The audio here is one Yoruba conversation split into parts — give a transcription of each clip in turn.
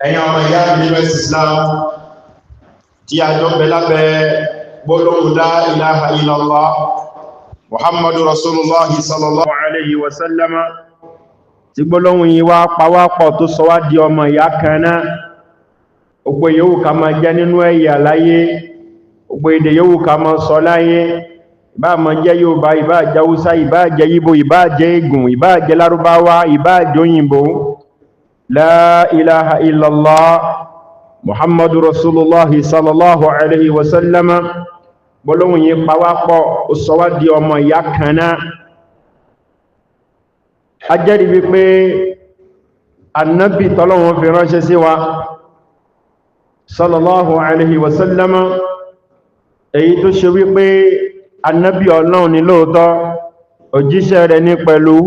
ẹ̀yin ọmọ ìyá University Islam tí a jọ bẹ lábẹ́ gbólóhùn la ilaha illallah Muhammadu Rasulullah sallallahu alaihi wasallama tí gbólóhùn yìí wá pàwápọ̀ tó sọ wá di ọmọ ìyá kan náà. Gbogbo yòówù ká máa jẹ́ nínú ẹ̀yà láyé, gbogbo èdè yòówù ká máa sọ láyé, ìbá máa jẹ́ Yorùbá, ìbá jẹ́ Haúsá, ìbá jẹ́ Ìgbò, ìbá jẹ́ Ègùn, ìbá jẹ́ Lárúbáwá, ìbá jẹ́ òyìnbó. La ilaha illallah Muhammadu Rasulullah sallallahu alaihi wasallama gbólóhùn yìí pàwápọ̀ ó sọ wá di ọmọ ìyá kan náà. A jẹ́rìí wípé annabi tọ́lọ́hun fi ránṣẹ́ sí wa sallallahu alaihi wasallama, èyí tó ṣe wípé annabi Ọlọ́run ni lóòótọ́, òjíṣẹ́ rẹ̀ ní pẹ̀lú.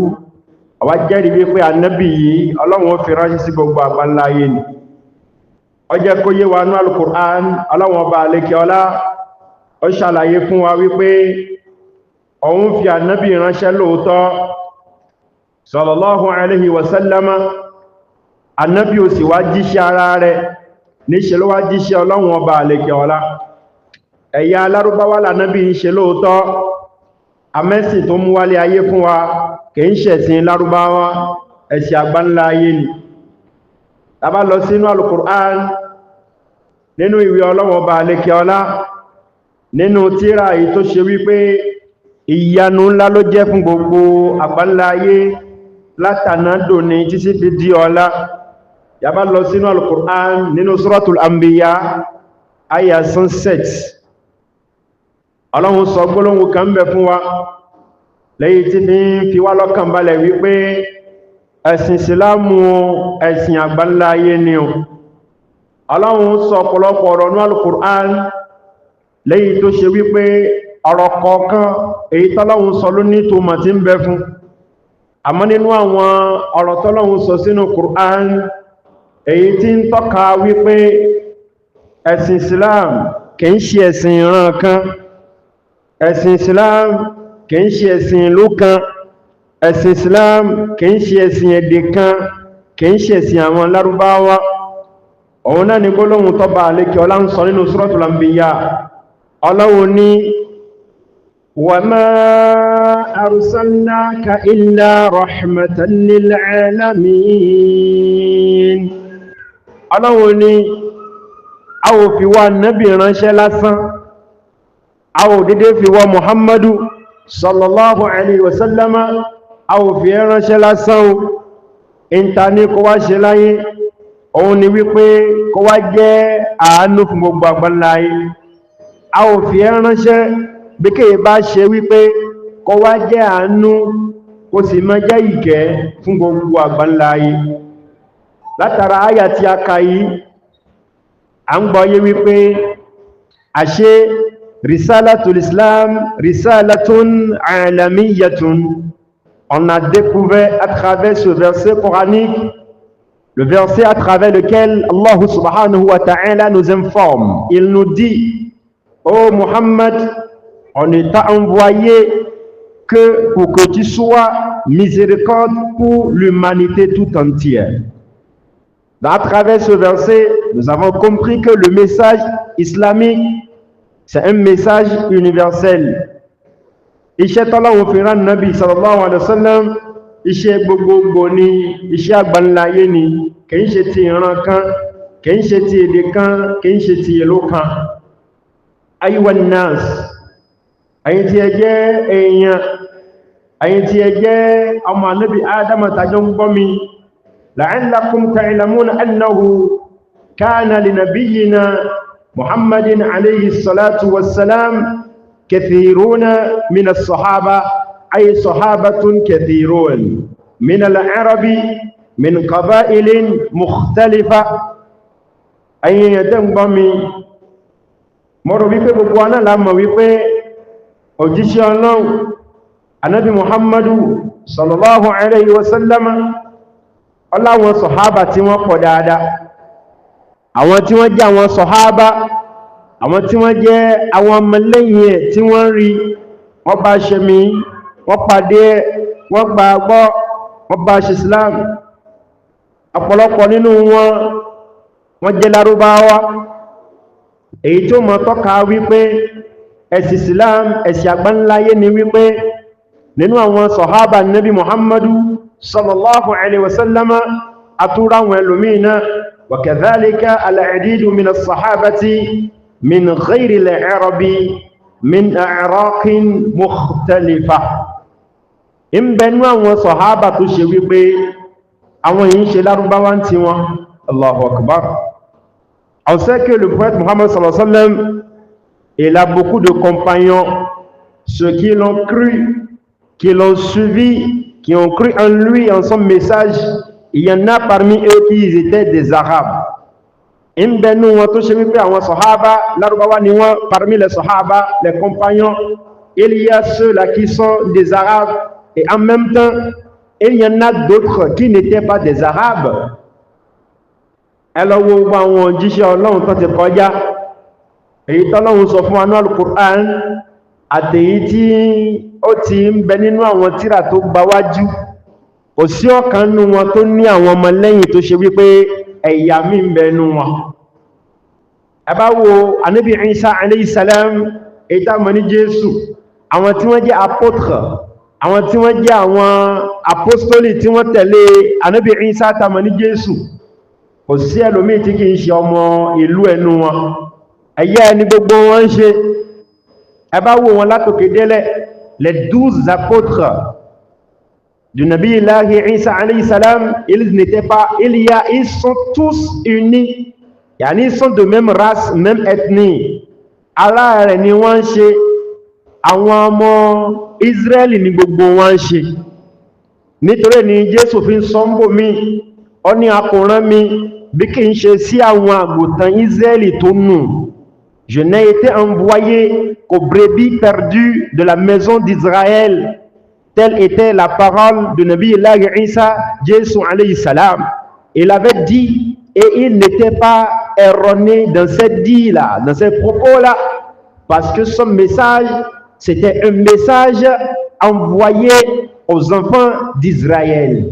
Àwa jẹ́rìí wípé annabi yìí Ọlọ́run fi ránṣẹ́ sí gbogbo àgbáńlá ayé ni. Ó jẹ́ kó yé wa ní Al-Qur'an, Ọlọ́run ọba àlékè ọlá ó ṣàlàyé fún wa wípé òun fi annabi ránṣẹ́ lóòótọ́ sallallahu alaihi wasallama. Annabi ò sì wá jíṣẹ́ ara rẹ̀, níṣe ló wá jíṣẹ́ Ọlọ́run ọba àlékè ọlá. Ẹ̀yà Lárúbáwá l'Ànábì ń ṣe lóòótọ́, amẹ́sìn tó mú wálé ayé fún wa kìí ṣẹ̀sìn Lárúbáwá, ẹ̀sìn àgbáńlá ayé ni. Tá bá lọ sínú Al-Qur'an, nínú ìwé Ọlọ́run ọba àlékè ọlá, nínú tírà yìí tó ṣe wípé ìyanu ńlá ló jẹ́ fún gbogbo àgbáńlá ayé látàná dòní títí fi di ọlá. Yá bá lọ sínú Al-Qur'an nínú Suratul Anbiya aya 106, Ọlọ́run sọ gbólóhùn kan bẹ fún wa lẹ́yìn tí fi wá lọ́kàn balẹ̀ wípé ẹ̀sìn Ìsìlámù ẹ̀sìn àgbáńlá ayé ni o. Ọlọ́run sọ ọ̀pọ̀lọpọ̀ ọ̀rọ̀ ní Al-Qur'an lẹ́yìn tó ṣe wípé ọ̀rọ̀ kọ̀ọ̀kan èyí tọ́lọ́run sọ ló ní túmọ̀ tí ń bẹ fún. Àmọ́ nínú àwọn ọ̀rọ̀ tọ́lọ́run sọ sínú Qur'an èyí tí ń tọ́ka wípé ẹ̀sìn Islam kìí ṣe ẹ̀sìn ìran kan, ẹ̀sìn Islam kìí ṣe ẹ̀sìn ìlú kan, ẹ̀sìn Islam kìí ṣe ẹ̀sìn èdè kan, kìí ṣe ẹ̀sìn àwọn Lárúbáwá. Òun náà ni gbólóhùn tọ́ba àlékè ọlá ń sọ nínú Suratul Anbiya. Ọlọ́run ní wa ma arsalnaka illa rahmatan lil alamin. Ọlọ́run ní a ò fi wá nábì ránṣẹ́ lásán, a ò dédé fi wá Muhammadu sallallahu alaihi wasallama, a ò fi ránṣẹ́ lásán o. Ìta ní kó wá ṣe láyé, òun ni wípé kó wá jẹ́ àánú fún gbogbo àgbáńlá ayé. A ò fi ránṣẹ́ bí kéè bá ṣe wípé kó wá jẹ́ àánú kó sì máa jẹ́ ìkẹ́ fún gbogbo àgbáńlá ayé. Látara àyà tí a kà yìí, à ń gbọ́ yé wípé àṣẹ risalatul Islam risalatun alamiyatun. On a découvert à travers ce verset coranique, le verset à travers lequel Allah subhanahu wa ta'ala nous informe. Il nous dit: ô Muhammad, on ne t'a envoyé que pour que tu sois miséricorde pour l'humanité tout entière. À travers ce verset, nous avons compris que le message islamique, c'est un message universel. Iṣẹ́ tọ́lọ́run fi rán Nabi sallallahu alaihi wasallam, iṣẹ́ gbogbogbò ni, iṣẹ́ àgbáńláyé ni, kìí ṣe ti ìran kan, kìí ṣe ti èdè kan, kìí ṣe ti ìlú kan. Ayyuhan nas, ẹ̀yin tí ẹ jẹ́ èèyàn, ẹ̀yin tí ẹ jẹ́ ọmọ Nabi Adam tàjọ ń gbọ́ mi, la'allakum ta'lamuna annahu kana li nabiyyina Muhammadin alayhi salatu wassalam كثيرون من الصحابة، أي صحابة كثيرون من العرب من قبائل مختلفة. أي يتنبمي mọ́rọ̀ wípé gbogbo aná lámọ̀ wípé òjíṣẹ́ Ọlọ́run Ànábì Muhammadu sallallahu alaihi wasallama ọláwọn sọ̀hábà tí wọ́n pọ̀ dáadáa, àwọn tí wọ́n jẹ́ àwọn sọ̀hábà, àwọn tí wọ́n jẹ́ àwọn ọmọlẹ́yìn ẹ̀ tí wọ́n rí, wọ́n bá ṣe mí, wọ́n pàdé, wọ́n gbàgbọ́, wọ́n bá ṣe Islam. Ọ̀pọ̀lọpọ̀ nínú wọn wọ́n jẹ́ Lárúbáwá èyí tó mọ̀ tọ́ka wípé ẹ̀sìn Islam ẹ̀sìn àgbáńláyé ni wípé nínú àwọn sọ̀hábà Nabi Muhammadu sallallahu alaihi wasallama àtúrà àwọn ẹlòmínà wa kadhalika al-adidu min as-sahabati min ghayri al-arabi min a'raqin mukhtalifa in bẹnu àwọn sọ̀hábà tó ṣe wípé àwọn yìí ṣe Lárúbáwá tí wọn Allahu Akbar. On sait que le prophète Muhammad sallallahu alayhi wa sallam, il a beaucoup de compagnons, ceux qui l'ont cru, qui l'ont suivi, qui ont cru en lui, en son message. Il y en a parmi eux qui étaient des Arabes. Parmi les Sahaba, les compagnons, il y a ceux-là qui sont des Arabes et en même temps, il y en a d'autres qui n'étaient pas des Arabes. Alors, wo àwọn jíṣẹ́ Ọlọ́run tó ti kọjá èyí tọ́lọ́run sọ fún anú al-Qur'an àtèyí tí ó ti ń bẹ nínú àwọn tírà tó gbáwájú kò sí ọ̀kan nínú wọn tó ní àwọn ọmọ lẹ́yìn tó ṣe wípé ẹ̀yà mi ń bẹ nínú wọn. Ẹ bá wo Ànábì Ìsá alayhi salam èyí tá mọ̀ ní Jésù, àwọn tí wọ́n jẹ́ apôtre, àwọn tí wọ́n jẹ́ àwọn apostoli tí wọ́n tẹ̀lé Ànábì Ìsá tá mọ̀ ní Jésù, kò sí ẹlòmí tí kìí ṣe ọmọ ìlú ẹnu wọn, ẹ̀yà ẹni gbogbo wọn ṣe. Ẹ bá wo wọn látòkè délẹ̀, les 12 apôtres du Nabi Ilahi Isa alayhi salam, ils sont tous unis, ils sont de même race, même ethnie. Allah rẹ̀ ni wọ́n ṣe, àwọn ọmọ Israẹli ni gbogbo wọn ṣe. Nítorí ni Jésù fi ń sọ ń bò mí, ó ní akùnrán mi bí kí n ṣe sí àwọn àgùntàn Israëli tó nù. Je n'ai été envoyé qu'aux brebis perdues de la maison d'Israël. Telle était la parole de Nabi Ilahi Isa, Jésus alayhi salam. Il avait dit, et il n'était pas erroné dans cette dit-là, dans ces propos-là, parce que son message, c'était un message envoyé aux enfants d'Israël.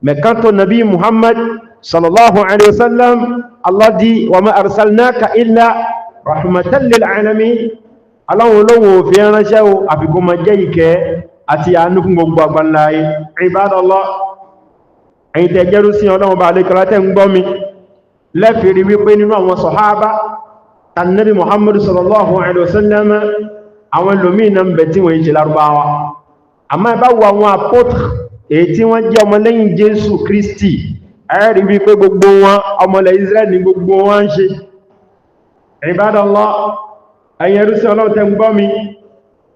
Mais quant au Nabi Muhammad sallallahu alayhi wa sallam, Allah dit wa ma arsalnaka illa rahmatan lil alamin. Allah olóhùn òfin ránṣẹ́ o àfikún ma jẹ́ ìkẹ́ àti àánú fún gbogbo àgbáńláyé. Ibadallah, ẹ̀yin tẹ́ jẹ́rú sí Ọlọ́run bá alékọ́lá tẹ́ ń gbọ́ mi lẹ́fìrí wípé nínú àwọn sọ̀hábà tàn Nabi Muhammad sallallahu alayhi wa sallam àwọn lòmínà ń bẹ̀ tí wọ́n ṣe Lárúbáwá. Àmọ́ ẹ bá wo àwọn apôtre èyí tí wọ́n jẹ́ ọmọlẹ́yìn Jésù Kristi, ẹ̀rí wípé gbogbo wọn ọmọlẹ̀ Israel ní gbogbo wọn ń ṣe. Ibadallah, ẹ̀yin ẹrú sí Ọlọ́run tẹ́ ń gbọ́ mi,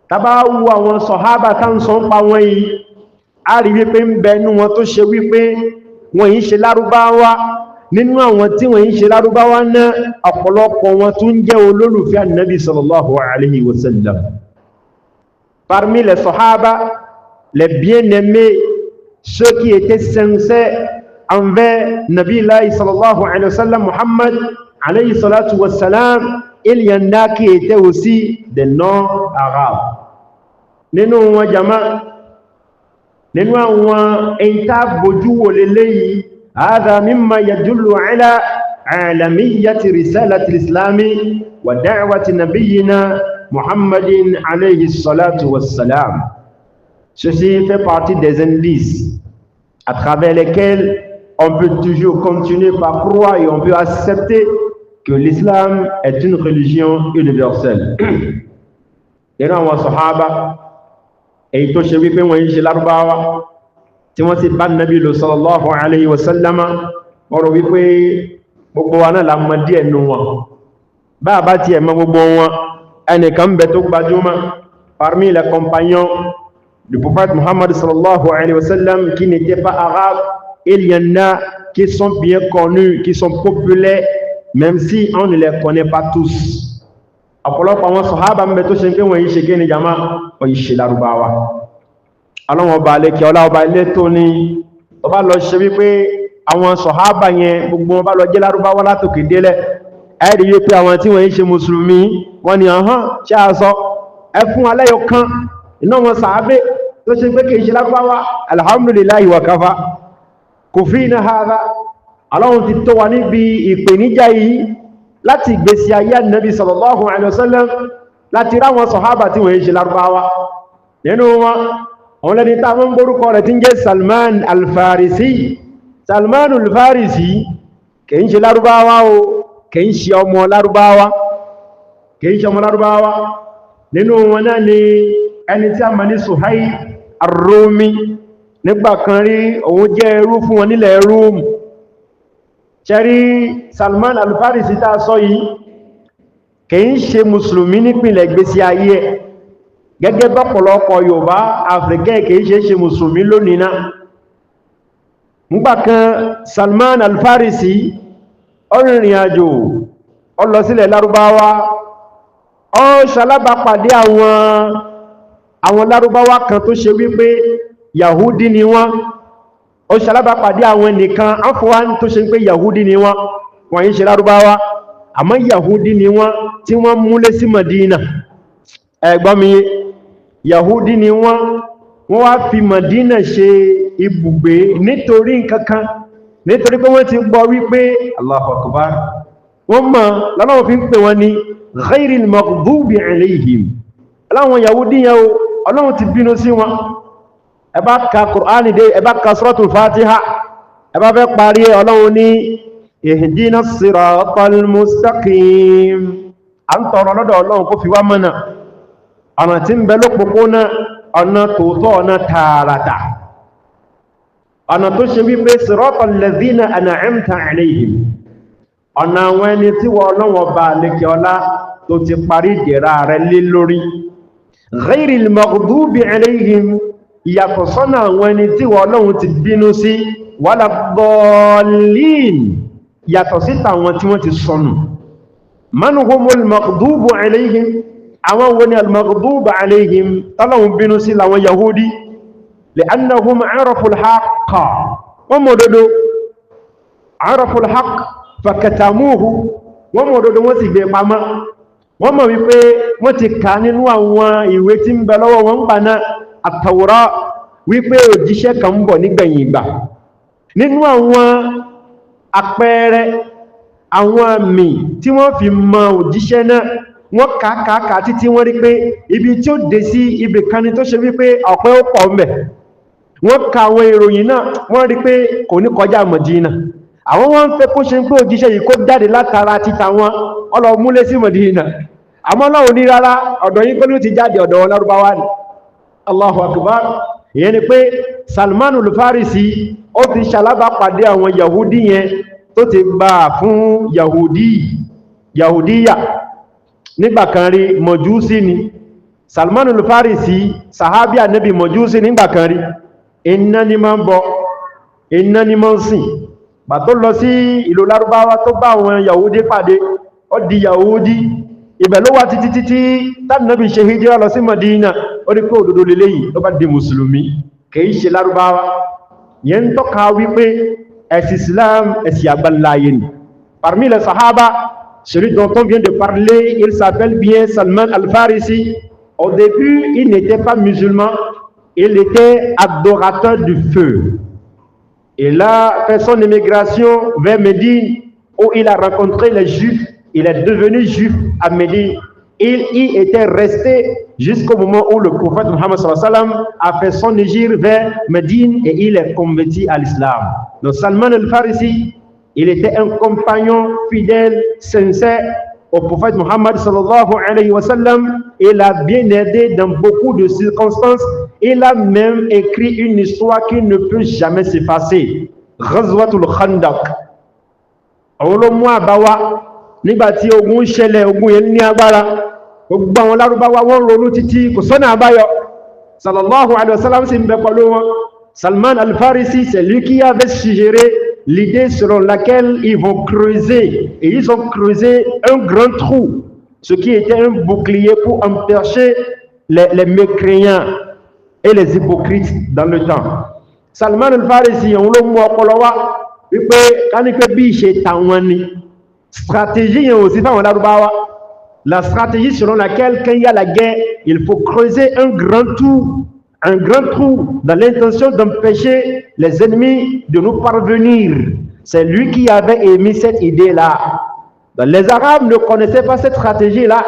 tàbá wo àwọn sọ̀hábà tán sọ ń pa wọn yìí, a rí wípé ń bẹ nínú wọn tó ṣe wípé wọ́n yìí ṣe Lárúbáwá. Nínú àwọn tí wọ́n yìí ṣe Lárúbáwá náà, ọ̀pọ̀lọpọ̀ wọn tún jẹ́ olólùfẹ́ Ànábì sallallahu alayhi wa sallam. Parmi les sọ̀hábà, les bien-aimés, ceux qui étaient sincères envers Nabi Allah sallallahu alayhi wa sallam, Muhammad alayhi salatu wa salam, il y en a qui étaient aussi des non-arabes. Nínú wọn jama, nínú àwọn ẹ̀ntà bójú wò lélẹ́yìí, هذا مما يدل على عالمية رسالة الإسلام ودعوة نبينا محمد عليه الصلاة والسلام. Ceci fait partie des indices à travers lesquels on peut toujours continuer par croire et on peut accepter que l'islam est une religion universelle. Et là, on sahaba et to shewi pe won ṣe Lárúbáwá tí wọ́n sì bá Nabi sallallahu alayhi wa sallam, ọ̀rọ̀ wípé gbogbo wa náà la mọ̀ díẹ̀ nínú wọn. Bá bá ti ẹ̀ mọ̀ gbogbo wọn, ẹnìkan bẹ tó gbajúmọ̀ parmi les compagnons du prophète Muhammad sallallahu alayhi wa sallam qui n'étaient pas arabes. Il y en a qui sont bien connus, qui sont populaires, même si on ne les connaît pas tous. Ọ̀pọ̀lọpọ̀ àwọn sàhábà ń bẹ tó ṣe pé wọ́n yìí ṣe kí ni jama, wọ́n yìí ṣe Lárúbáwá. Ọlọ́run ọba alẹ́kẹ́ ọlá ọba ilé tó ní ọba lọ ṣe wípé àwọn sàhábà yẹn gbogbo wọn bá lọ jẹ́ Lárúbáwá látòkè délẹ̀, ẹ̀rí wípé àwọn tí wọ́n yìí ṣe mùsùlùmí wọ́n ni ọ̀hán ṣe àṣọ ẹfún aláyọ kan iná wọn sàábé tó ṣe pé kìí ṣe Lárúbáwá, alhamdulillahi wa kafa, kufina hadha, Ọlọ́run ti tó wa níbi ìpèníjà yìí láti ìgbésí ayé Ànábì sallallahu alaihi wasallam láti ráwọn sàhábà tí wọ́n ṣe Lárúbáwá nínú wọn àwọn lẹ́ni tá mọ́ gbórúkọ rẹ̀ tí ń jẹ́ Salman al-Farisi. Salman al-Farisi kìí ṣe Lárúbáwá o, kìí ṣe ọmọ Lárúbáwá nínú wọn náà ni ẹni tí a mọ̀ ní Suhaib ar-Rumi nígbà kan rí òun jẹ́ ẹrú fún wọn nílẹ̀ Rome. Ṣẹ́rí Salman al-Farisi tá sọ yìí kìí ṣe mùsùlùmí nípìnlẹ̀ ìgbésí ayé ẹ̀ gẹ́gẹ́ bọ́pọ̀lọpọ̀ Yorùbá Áfíríkà kìí ṣe mùsùlùmí lónìí náà. Nígbà kan Salman al-Farisi ó rìnrìn àjò ó lọ sílẹ̀ Lárúbáwá, ó ṣalábàápàdé àwọn Lárúbáwá kan tó ṣe wípé Yahudi ni wọ́n. Ó ṣalábàápàdé àwọn nìkan afọ́wán tó ṣe pé Yahudi ni wọ́n yí ṣe Lárúbáwá àmọ́ Yahudi ni wọ́n tí wọ́n múlé sí Madina. Ẹgbọ́n mi, Yahudi ni wọ́n wá fi Madina ṣe ibùgbé nítorí nǹkankan, nítorí pé wọ́n ti gbọ́ wípé Allahu Akbar, wọ́n mọ̀ lọ́nà fi ń pè wọ́n ní ghayril maghdubi alayhim. Aláwọn Yahudi yẹn o, Ọlọ́run ti bínú sí wọn. Ẹ bá ka Qur'ani dé, ẹ bá ka Suratul Fatiha, ẹ bá fẹ́ parí Ọlọ́run ní ihdina siratal mustaqim. À ń tọrọ lọ́dọ̀ Ọlọ́run kó fi wá mọ́nà ọ̀nà tí ń bẹ lópòpónà, ọ̀nà tòótọ́, ọ̀nà tààràtà, ọ̀nà tó ṣe wípé siratal ladhina an'amta alayhim, ọ̀nà àwọn ẹni tí wọ́n Ọlọ́run bá lékè ọlá tó ti parí ìdẹ̀ra rẹ̀ lé lórí. Ghayril maghdubi alayhim, ìyàtọ̀ sọ́nà àwọn ẹni tí wọ́n Ọlọ́run ti bínú sí, wala ddallin, yàtọ̀ sí tàwọn tí wọ́n ti sọnù. Man humul maghdubu alayhim, àwọn wo ni al-maghdubu alayhim tọ́lọ́run bínú sí làwọn Yahudi. Li'annahum araful haqqa, wọ́n mọ̀ òdodo, araful haqq fakatamuhu, wọ́n mọ̀ òdodo wọ́n sì gbé pamọ́. Wọ́n mọ̀ wípé wọ́n ti kà nínú àwọn ìwé tí ń bẹ lọ́wọ́ wọn gbà náà at-Tawrah wípé òjíṣẹ́ kan ń bọ̀ nígbẹ̀yìn ìgbà. Nínú àwọn àpẹẹrẹ, àwọn àmì tí wọ́n fi mọ òjíṣẹ́ náà, wọ́n kàkàkà títí wọ́n rí pé ibi tí ó dé sí ibi kan ni tó ṣe wípé ọ̀pẹ́ ó pọ̀ mẹ́. Wọ́n ka àwọn ìròyìn náà, wọ́n rí pé kò ní kọjá Mọ̀dínà. Àwọn wọ́n ń fẹ́ kó ṣe pé òjíṣẹ́ yìí kó jáde látara títa wọn ọlọ́múlé sí Mọ̀dínà. Àmọ́ Ọlọ́run ní rárá, ọ̀dọ̀ yín kó ní ti jáde, ọ̀dọ̀ wọn Lárúbáwá ni. Allahu Akbar. Ìyẹn ni pé Salman al-Farisi ó ti ṣalábàápàdé àwọn Yahudi yẹn tó ti gbà fún Yahudiya. Nígbà kan rí Mọ̀júsí ni Salman al-Farisi, sahabi Ànábì Mọ̀júsí nígbà kan rí. Iná ni máa ń bọ, iná ni máa ń sìn. Bà tó lọ sí ìlú Lárúbáwá tó bá àwọn Yahudi pàdé, ó di Yahudi. Ibẹ̀ ló wà títí tàbí Nábì ṣe hijira lọ sí Madina, ó rí pé òdodo lélẹ́yìí ló bá di Mùsùlùmí, kìí ṣe Lárúbáwá. Yẹn tọ́ka wípé ẹ̀sìn Islam ẹ̀sìn àgbáláyé ni. Parmi les Sahaba, celui dont on vient de parler, il s'appelle bien Salman al-Farisi. Au début, il n'était pas musulman, il était adorateur du feu. Il a fait son émigration vers Médine où il a rencontré les Juifs. Il est devenu juif à Médine. Il y était resté jusqu'au moment où le prophète Mohammed sallallahu alayhi wa sallam a fait son hijr vers Médine et il est converti à l'islam. Donc Salman al-Farisi, il était un compagnon fidèle, sincère au prophète Mohammed sallallahu alayhi wa sallam. Il a bien aidé dans beaucoup de circonstances. Il a même écrit une histoire qui ne peut jamais s'effacer. Ghazwatul Khandaq. Olomu Abawa. Nígbàtí ogun ṣẹlẹ̀, ogun yẹn ní agbára, gbogbo àwọn Lárúbáwá wọ́n ronú títí kò sọ́nà àbáyọ. Sallallahu alayhi wa sallam sì ń bẹ pẹ̀lú wọn. Salman al-Farisi, c'est lui qui avait suggéré l'idée selon laquelle ils vont creuser, et ils ont creusé un grand trou, ce qui était un bouclier pour empêcher les mécréants et les hypocrites dans le temps. Salman al-Farisi, on l'a mú ọpọlọ wá wípé ká ní pé bí ìṣe tàwọn ni. Stratégie aussi dans Lárúbáwá. La stratégie selon laquelle quand il y a la guerre, il faut creuser un grand trou dans l'intention d'empêcher les ennemis de nous parvenir. C'est lui qui avait émis cette idée-là. Les Arabes ne connaissaient pas cette stratégie-là.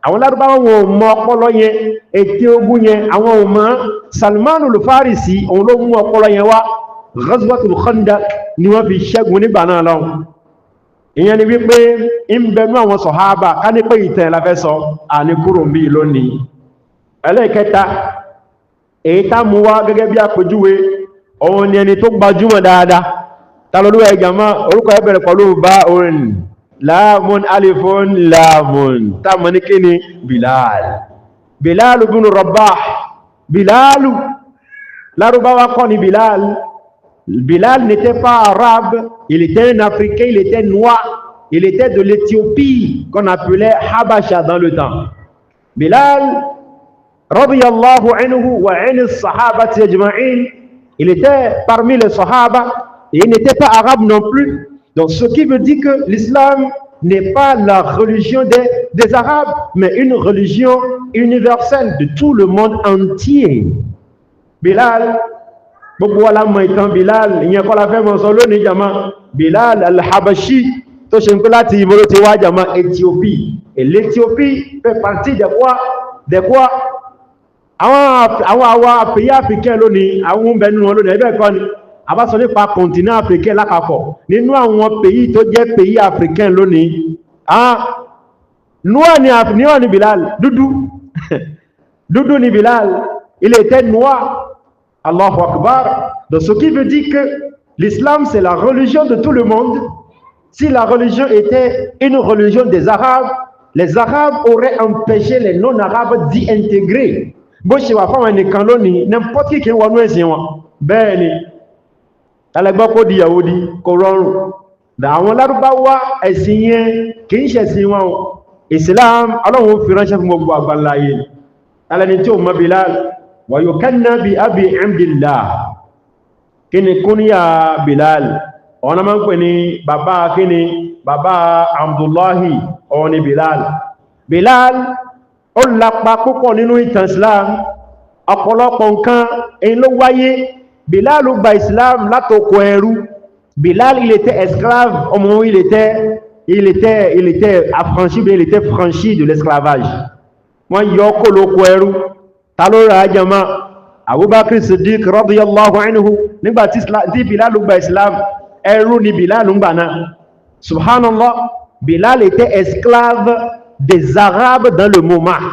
Àwọn Lárúbáwá wọn ò mọ ọpọlọ yẹn, ète ogun yẹn àwọn ò mọ̀. Salmanul Farisi òun ló mú ọpọlọ yẹn wá. Ghazwatul Khandaq ni wọ́n fi ṣẹ́gun nígbà náà lọ. Ìyẹn ni wípé ń bẹnu àwọn sọ̀hábà ká ní pé ìtàn la fẹ́ sọ àní kúrò ń bí lónìí. Ẹlẹ́ẹ̀kẹta èyí tá mú wá gẹ́gẹ́ bí àpèjúwe òun ni ẹni tó gbajúmọ̀ dáadáa. Ta lolúwa ẹ̀ jàmá, orúkọ ẹ̀ bẹ̀rẹ̀ pẹ̀lú bá orin láàmùn alifun láàmùn tá mọ̀ ní kíni Bilal. Bilal ibn Rabah. Bilalu Lárúbáwá kọ́ ni Bilal. Bilal n'était pas arabe, il était un Africain, il était noir, il était de l'Éthiopie qu'on appelait Habasha dans le temps. Bilal radiyallahu anhu wa an as-sahabati ajma'in, il était parmi les sahaba et il n'était pas arabe non plus. Donc ce qui veut dire que l'islam n'est pas la religion des arabes, mais une religion universelle de tout le monde entier. Bilal, gbogbo wa la mọ̀ ìtàn Bilal, ìyẹn kọ́ la fẹ́ mọ̀ sọ lónìí jama. Bilal al-Habashi tó ṣe ń pé láti ibo ló ti wá jama, Éthiopie. Et l'Éthiopie fait partie de quoi àwọn pays africains lónìí, àwọn ń bẹ nínú wọn lónìí, ẹgbẹ́ kan ni a bá sọ nípa continent africain lápapọ̀ nínú àwọn pays tó jẹ́ pays africain lónìí. Noir ni Bilal, dúdú ni Bilal, il était noir. Allahu Akbar. Donc ce qui veut dire que l'islam c'est la religion de tout le monde. Si la religion était une religion des Arabes, les Arabes auraient empêché les non-Arabes d'y intégrer. Bó ṣe wà fáwọn ẹnìkan lónìí, n'importe qui wọnú ẹ̀sìn wọn. Bẹ́ẹ̀ ni, tàlẹ́gbọ́ kó di Yahudi kò rọrùn. Àwọn Lárúbáwá ẹ̀sìn yẹn kì í ṣẹ̀sìn wọn. Islam Ọlọ́run fi ránṣẹ́ fún gbogbo àgbáláyé. Tàlẹ́ni tí ó mọ̀ Bilal. ويكنى بأبي عبد الله كني كنيا بلال أنا ما كني بابا كني بابا عبد الله أوني بلال أولا باكوكو نينو إسلام أقولكم كان إنه واي Bilal ba Islam là toko ẹrú. Bilal il était esclave au moment où il était affranchi, il était franchi de l'esclavage. Moi yoko loko ẹrú. Talo ra jama Abu Bakr Siddiq radiyallahu anhu nígbà tí Bilal gba Islam ẹrú ni Bilal ngba náà. Subhanallah, Bilal était esclave des Arabes dans le moment.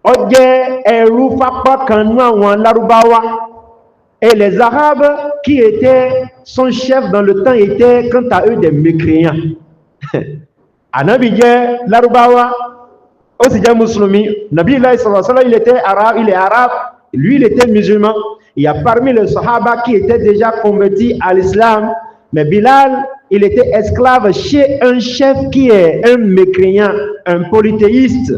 Ó jẹ́ ẹrú fapá kan nínú àwọn Lárúbáwá. Et les Arabes qui étaient son chef dans le temps étaient quant à eux des mécréants. Anabi jẹ́ Lárúbáwá, ó sì jẹ́ Musulmi. Nabi sallallahu alayhi wa sallam, il est arabe, lui il était musulman. Il y a parmi les Sahaba qui étaient déjà convertis à l'islam, mais Bilal, il était esclave chez un chef qui est un mécréant, un polythéiste.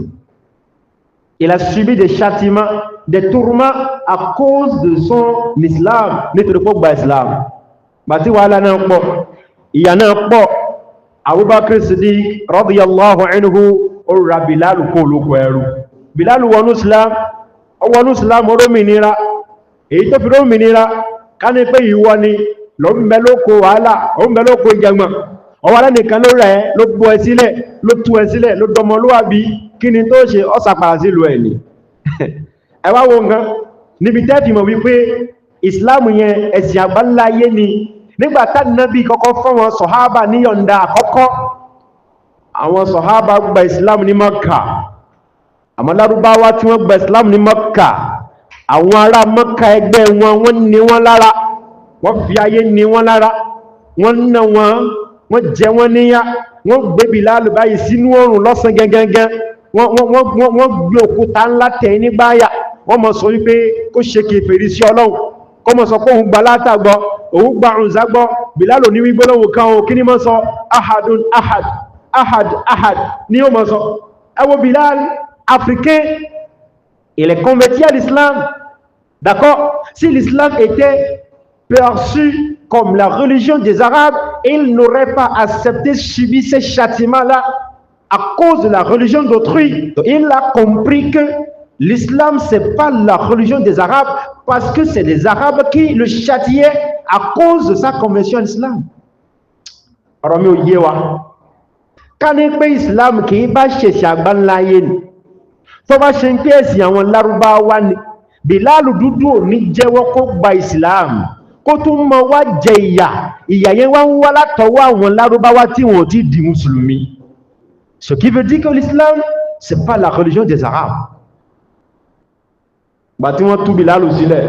Il a subi des châtiments, des tourments à cause de son islam. N'était pas islam. Bati wala na po. Il y en a po. Abu Bakr Siddiq radiyallahu anhu ora Bilal ko loko ẹrú. Bilal wọnú islam oro minira. Èyí tó fi ro minira kan pé ìwọ ni ló ńbẹ lóko wàhálà, ó ńbẹ lóko ìjàngbọ̀n. Ó wá lẹ́nìkan ló rẹ̀, ló bọ́ ẹ sílẹ̀, ló tú ẹ sílẹ̀, ló dọmọlúwàbí. Kíni tó ṣe ó sàpàrà sí ìlú ẹ̀ ni. Ẹ wá wo nǹkan níbi tẹ́ fi mọ̀ wípé Islam yẹn ẹ̀sìn àgbáláyé ni. Nígbà tá Nábì kọ́kọ́ fún wọn sọ̀hábà ní yọ̀ǹda àkọ́kọ́, àwọn sọ̀hábà gba Islam ní Mọ́kà. Àwọn Lárúbáwá tí wọ́n gba Islam ní Mọ́kà, àwọn ará Mọ́kà ẹgbẹ́ wọn wọ́n ní wọ́n lára, wọ́n fi ayé ní wọ́n lára, wọ́n ná wọ́n jẹ wọ́n níyà, wọ́n gbé Bilal báyìí sínú oòrùn lọ́sàn gẹ́gẹ́gẹ́. Wọ́n gbé òkúta ńlá tẹ̀ nígbáyà. Wọ́n mọ̀ sọ wípé kó ṣe kèfèrí sí Ọlọ́run, kó mọ̀ sọ pé òun gba Látà gbọ́, òun gba Uzza gbọ́. Bilal ní wí gbólóhùn kan o, kí ni mọ́ sọ? Ahadun ahad, ahad ahad ni ó mọ̀ sọ. Ẹ wo Bilal, africain, il est converti à l'islam. D'accord? Si l'islam était perçu comme la religion des Arabes, il n'aurait pas accepté subir ces châtiments-là à cause de la religion d'autrui. Donc, il a compris que l'islam, c'est pas la religion des Arabes, parce que c'est les Arabes qui le châtiaient à cause de sa conversion à l'islam. ọ̀rọ̀ mi ò yé wa ká ní pé Islam kì í bá ṣẹ̀ṣẹ̀ àgbáńláyé ni tó bá ṣe ń pé ẹ̀sìn àwọn lárúbáwá ni Bìláàlù dúdú ò ní jẹ́wọ́ kó gba Islam kó tún mọ wá jẹ ìyà yẹn wá ń wá látọwọ́ àwọn lárúbáwá tí wọn ò ti di mùsùlùmí. Ce qui veut dire que l'islam c'est pas la religion des Arabes. Gbà tí wọ́n tú Bìláàlù sílẹ̀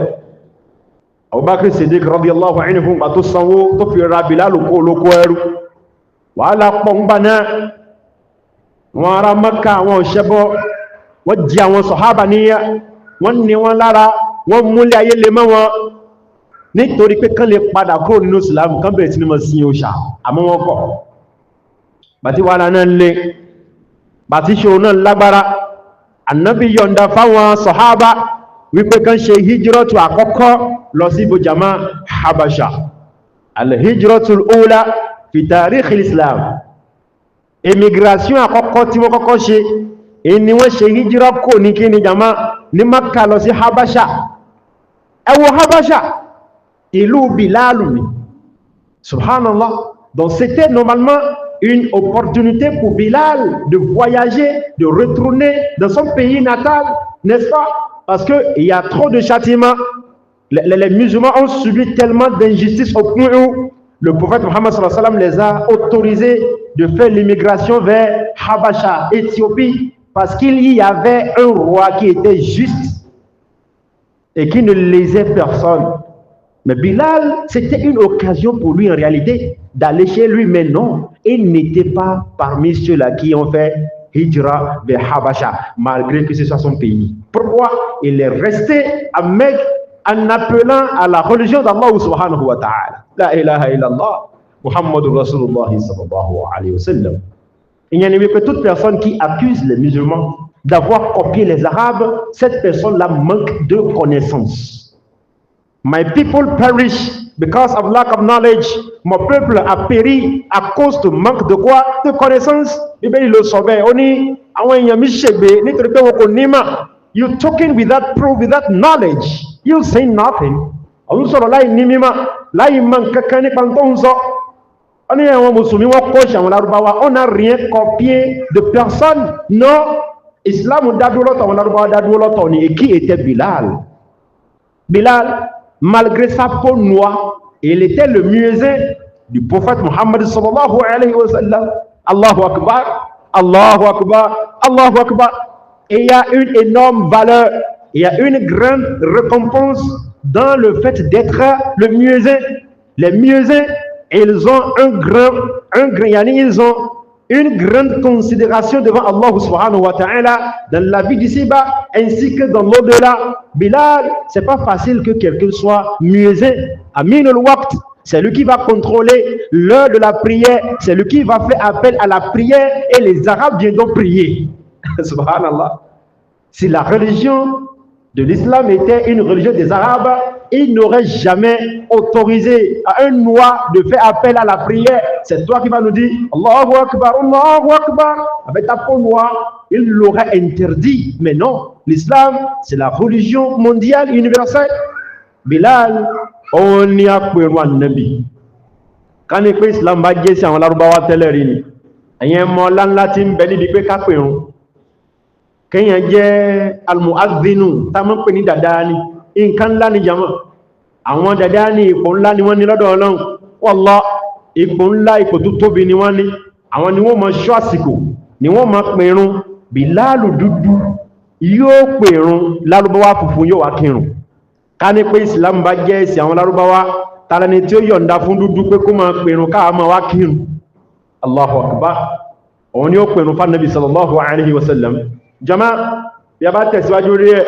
Abubakar Siddiq radiyallahu anhu gbà tó sanwó tó fi ra Bìláàlù kó olóko ẹrú wàhálà pọ̀ ń gbà náà wọn ará Mẹ́kà àwọn òṣèbọ wọ́n jí àwọn sọ̀hábà níyà wọ́n ní wọn lára wọ́n múlẹ̀ ayé lè mọ́ wọn nítorí pé kán lè padà kúrò nínú Islam kán bẹ̀rẹ̀ sí ní mọ́ sí òṣà àmọ́ wọn kọ̀ bàtí wàhálà náà lè bàtí ṣòro náà lágbára Ànábì yọ̀ǹda fáwọn sọ̀hábà wípé kán ṣe hijratu àkọ́kọ́ lọ sí ibùjàmá Habasha al-hijratul ula fi tarikh al-Islam. Immigration àkọ́kọ́ tí wọ́n kọ́kọ́ ṣe ni wọ́n ṣe hijira kò ní kí ni jama ní Makka lọ sí Habasha. Ẹ wo Habasha ìlú Bìláàlù ni subhanallah. Donc c'était normalement une opportunité pour Bilal de voyager, de retourner dans son pays natal, n'est-ce pas? Parce que il y a trop de châtiments. Les musulmans ont subi tellement d'injustices au point où le prophète Mohammed sallallahu alayhi wa sallam les a autorisés de faire l'immigration vers Habasha, Éthiopie, parce qu'il y avait un roi qui était juste et qui ne lésait personne. Mais Bilal, c'était une occasion pour lui en réalité d'aller chez lui, mais non, il n'était pas parmi ceux-là qui ont fait Hijra vers Habasha, malgré que ce soit son pays. Pourquoi? Il est resté à Mecque en appelant à la religion d'Allah subhanahu wa ta'ala. La ilaha illallah, Muhammadur Rasulullah sallallahu alayhi wa sallam. Il n'y a que toute personne qui accuse les musulmans d'avoir copié les Arabes, cette personne-là manque de connaissances. My people perish because of lack of knowledge. Mon peuple a péri à cause de manque de quoi? De connaissances. Bíbélì ló sọ bẹ́ẹ̀. Ó ní àwọn èèyàn mi ṣègbé nítorí pé wọn kò ní mà. You talking without proof, without knowledge. You say nothing. Àwọn sọ̀rọ̀ láì ní mímọ̀, láì mọ̀ kankan nípa tó ń sọ. On est un musulman, on coche en Lárúbáwá, on n'a rien copié de personne. Non, Islam d'Adouloton, Lárúbáwá d'Adouloton. Et qui était Bilal? Bilal, malgré sa peau noire, il était le muezzin du prophète Mohammed sallallahu alayhi wa sallam. Allahu Akbar, Allahu Akbar, Allahu Akbar. Et il y a une énorme valeur, il y a une grande récompense dans le fait d'être le muezzin. Les muezzins, ils ont ils ont une grande considération devant Allah subhanahu wa ta'ala dans la vie d'ici-bas ainsi que dans l'au-delà. Bilal, c'est pas facile que quelqu'un soit muezzin. Amin al-Waqt, c'est lui qui va contrôler l'heure de la prière, c'est lui qui va faire appel à la prière et les Arabes viendront prier. Subhanallah. Si la religion de l'islam était une religion des Arabes, il n'aurait jamais autorisé à un noir de faire appel à la prière. C'est toi qui vas nous dire Allahu Akbar, Allahu Akbar. Avec ta peau noire, il l'aurait interdit. Mais non, l'islam, c'est la religion mondiale, universelle. Bilal, on y a pris un nabi. Quand l'islam va dire c'est en Lárúbáwá tẹ́lẹ̀ rí ni. Ẹ̀yin mọ̀ ńláńlá tí ń bẹ níbi pé ká pè run. Kéèyàn jẹ́ al-mu'adhdhinu tá máa ń pè ní dàdá ni. Nǹkan ńlá ni jama. Àwọn dàdá ni ipò ńlá ni wọ́n ní lọ́dọ̀ Ọlọ́run. Wallah, ipò ńlá, ipò tó tóbi ni wọ́n ní. Àwọn ni wọ́n máa ṣọ́ àsìkò, ni wọ́n máa pèrun. Bìláàlù dúdú yóò pèrun, Lárúbáwá funfun yóò wá kírun. Ká ní pé Islam bá jẹ́ ẹ̀sìn àwọn Lárúbáwá, tààrà ni tí ó yọ̀ǹda fún dúdú pé kó máa pèrun káà máa wá kírun. Allahu Akbar. Òun ni ó pèrun fún Nabi sallallahu alayhi wa sallam. Jama, bí a bá tẹ̀síwájú rí ẹ̀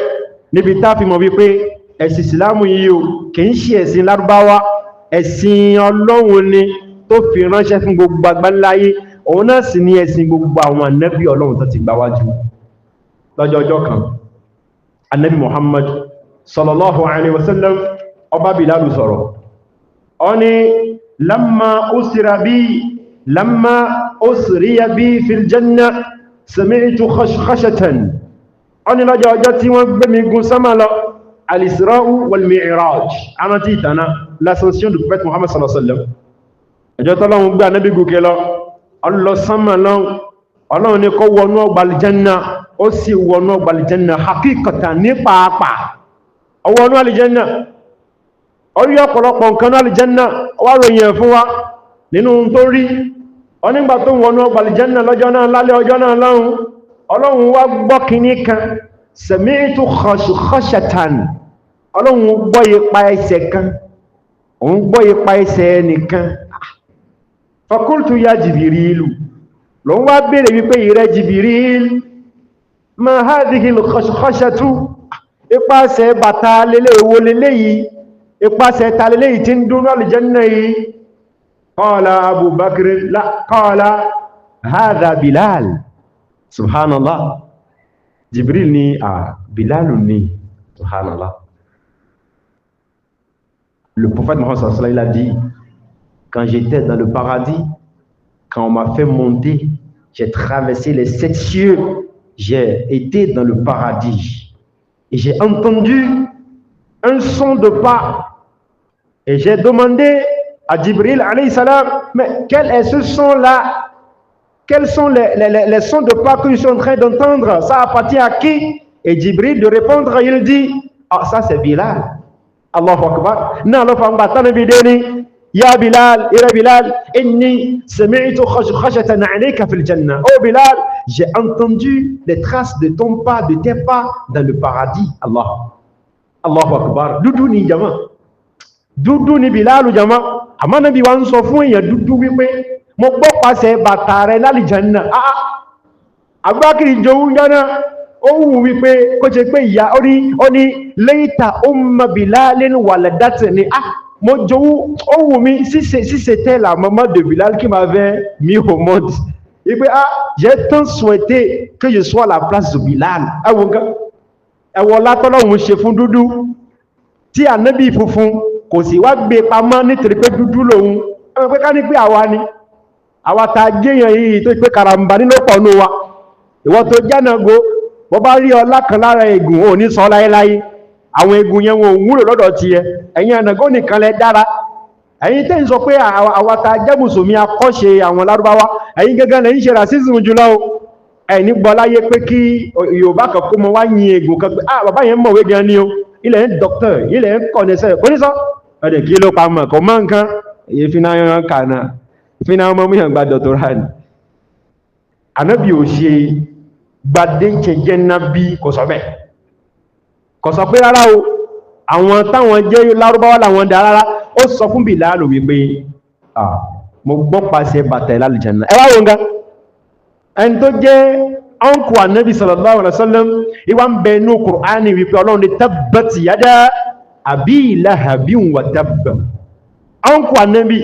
níbi tá fi mọ̀ wípé ẹ̀sìn Ìsìlámù yìí o kìí ṣe ẹ̀sìn Lárúbáwá, ẹ̀sìn Ọlọ́run ni tó fi ránṣẹ́ fún gbogbo àgbáńláyé. Òun náà sì ni ẹ̀sìn gbogbo àwọn ànábì Ọlọ́run tó ti gbáwájú. Lọ́jọ́ ọjọ́ kan, Ànábì Muhammad sallallahu alayhi wa sallam ọba Bilalu sọ̀rọ̀. Ó ní lamma usriya bi fil janna sami'tu khashkhashatan. Ó ní lọ́jọ́ ọjọ́ tí wọ́n gbé mi gun sánmà lọ, al-Isra'u wal-Mi'raj, àrántí ìtànà, l'ascension du prophète Muhammad sallallahu alayhi wa sallam. ẹjọ́ tọ́lọ́run gbé ànábì gòkè lọ ọlọ́ sánmà lọ́n ọlọ́run ní kó wọnú ọgbà àlìjẹ́nà ó sì wọnú ọgbà àlìjẹ́nà hakíkọ̀tà ní pàápàá ọwọ́nú àlìjẹ́nà orí ọ̀pọ̀lọpọ̀ nǹkan ní àlìjẹ́nà wà ròyìn ẹ̀ fún wa nínú tó rí onígbà tó wọnú ọgbà àlìjẹ́nà lọ́jọ́ náà lálẹ́ ọjọ́ náà lọ́run ọlọ́run wá gbọ́ kìíní kan sami'tu khashatan ọlọ́run gbọ́ ipa ẹsẹ̀ kan òun gbọ́ ipa ẹsẹ̀ ẹnìkan fakultu ya Jibirilu lòun wá bèèrè wípé ìrẹ́ Jibril ma hadhihi al-khashatu ipasẹ̀ bàtà lélẹ̀ ìwò lélẹ̀ yìí ipasẹ̀ ta lélẹ̀ yìí tí ń dúnú aljanna yìí qala Abu Bakr la qala hadha Bilal subhanallah Jibril ni Bilal ni subhanallah. Le prophète Mohammed sallallahu alayhi wa sallam, il a dit, quand j'étais dans le paradis, quand on m'a fait monter, j'ai traversé les 7 cieux, j'ai été dans le paradis. Et j'ai entendu un son de pas. Et j'ai demandé à Jibril alayhi salam, mais quel est ce son-là? Quels sont les sons de pas que je suis en train d'entendre? Ça appartient à qui? Et Jibril de répondre, il dit, ça c'est Bilal. Allahu Akbar. Na lo fa ngba tan bi deni ya Bilal, ira Bilal, inni sami'tu khashatan 'alayka fil janna. Oh Bilal, j'ai entendu les traces de ton pas, de tes pas dans le paradis. Allahu Akbar. Dudu ni jama. Dudu ni Bilal jama. Amana bi wan sọ fún èyàn dudu wí pé mo gbọ́ pàṣẹ bàtà rẹ̀ l'aljanna. Abubakar jowu jana ó wù wípé kó ṣe pé ìyá ó ní laita umma Bilalin waladatni mo jowú ó wù mí si c'était la maman de Bilal qui m'avait mis au monde wípé j'ai tant souhaité que je sois à la place de Bilal ẹwọ látọ́lọ́hun ṣe fún dúdú tí ànábì funfun kò sì wá gbé pamọ́ nítorí pé dúdú lòun ẹwọ pé ká ní pé àwa ni àwa ta jẹ́yàn yìí tó pé karambà nínú pọ̀ nù wa ìwọ tó jánago bọ́ bá rí ọlá kan lára egun ò ní sọ láyéláyé àwọn egun yẹn wọn ò wúlò lọ́dọ̀ ti ẹ ẹ̀yin ànàgó nìkan lẹ dára ẹ̀yin tẹ́ ń sọ pé àwata jẹ́ mùsùlùmí akọ́ṣe àwọn lárúbáwá ẹ̀yin gẹ́gẹ́ lẹ́yìn ṣe racism jùlọ ẹ̀ní gbọ́ láyé pé kí Yorùbá kan kó mọ wá yin egun kan pé bàbá yẹn mọ̀wé gan ni o ilẹ̀ ń dọ́kítọ̀ ilẹ̀ ń kọ̀nẹ́sẹ̀ kò ní sọ ọ̀dẹ̀ kí ló pa mọ̀ kò mọ́ nǹkan ìfinà yan kànáà ìfinà ọmọ mú yàn gba dọ̀tọ̀rà ni ànábì ò ṣe gbadé jẹjẹ nábí kò sọ bẹ́ẹ̀ kò sọ pé rárá o àwọn táwọn jẹ́ lárúbáwá làwọn dá rárá ó sọ fún Bilal wípé mo gbọ́ pàṣẹ bàtà l'aljanna ẹ wá wọn gan ẹni tó jẹ́ ọ̀nkù ànábì sallallahu alaihi wasallam ìwà ń bẹ inú Kùránì wípé Ọlọ́run ní tabbat yada Abi Lahabin wa tabb ọ̀nkù ànábì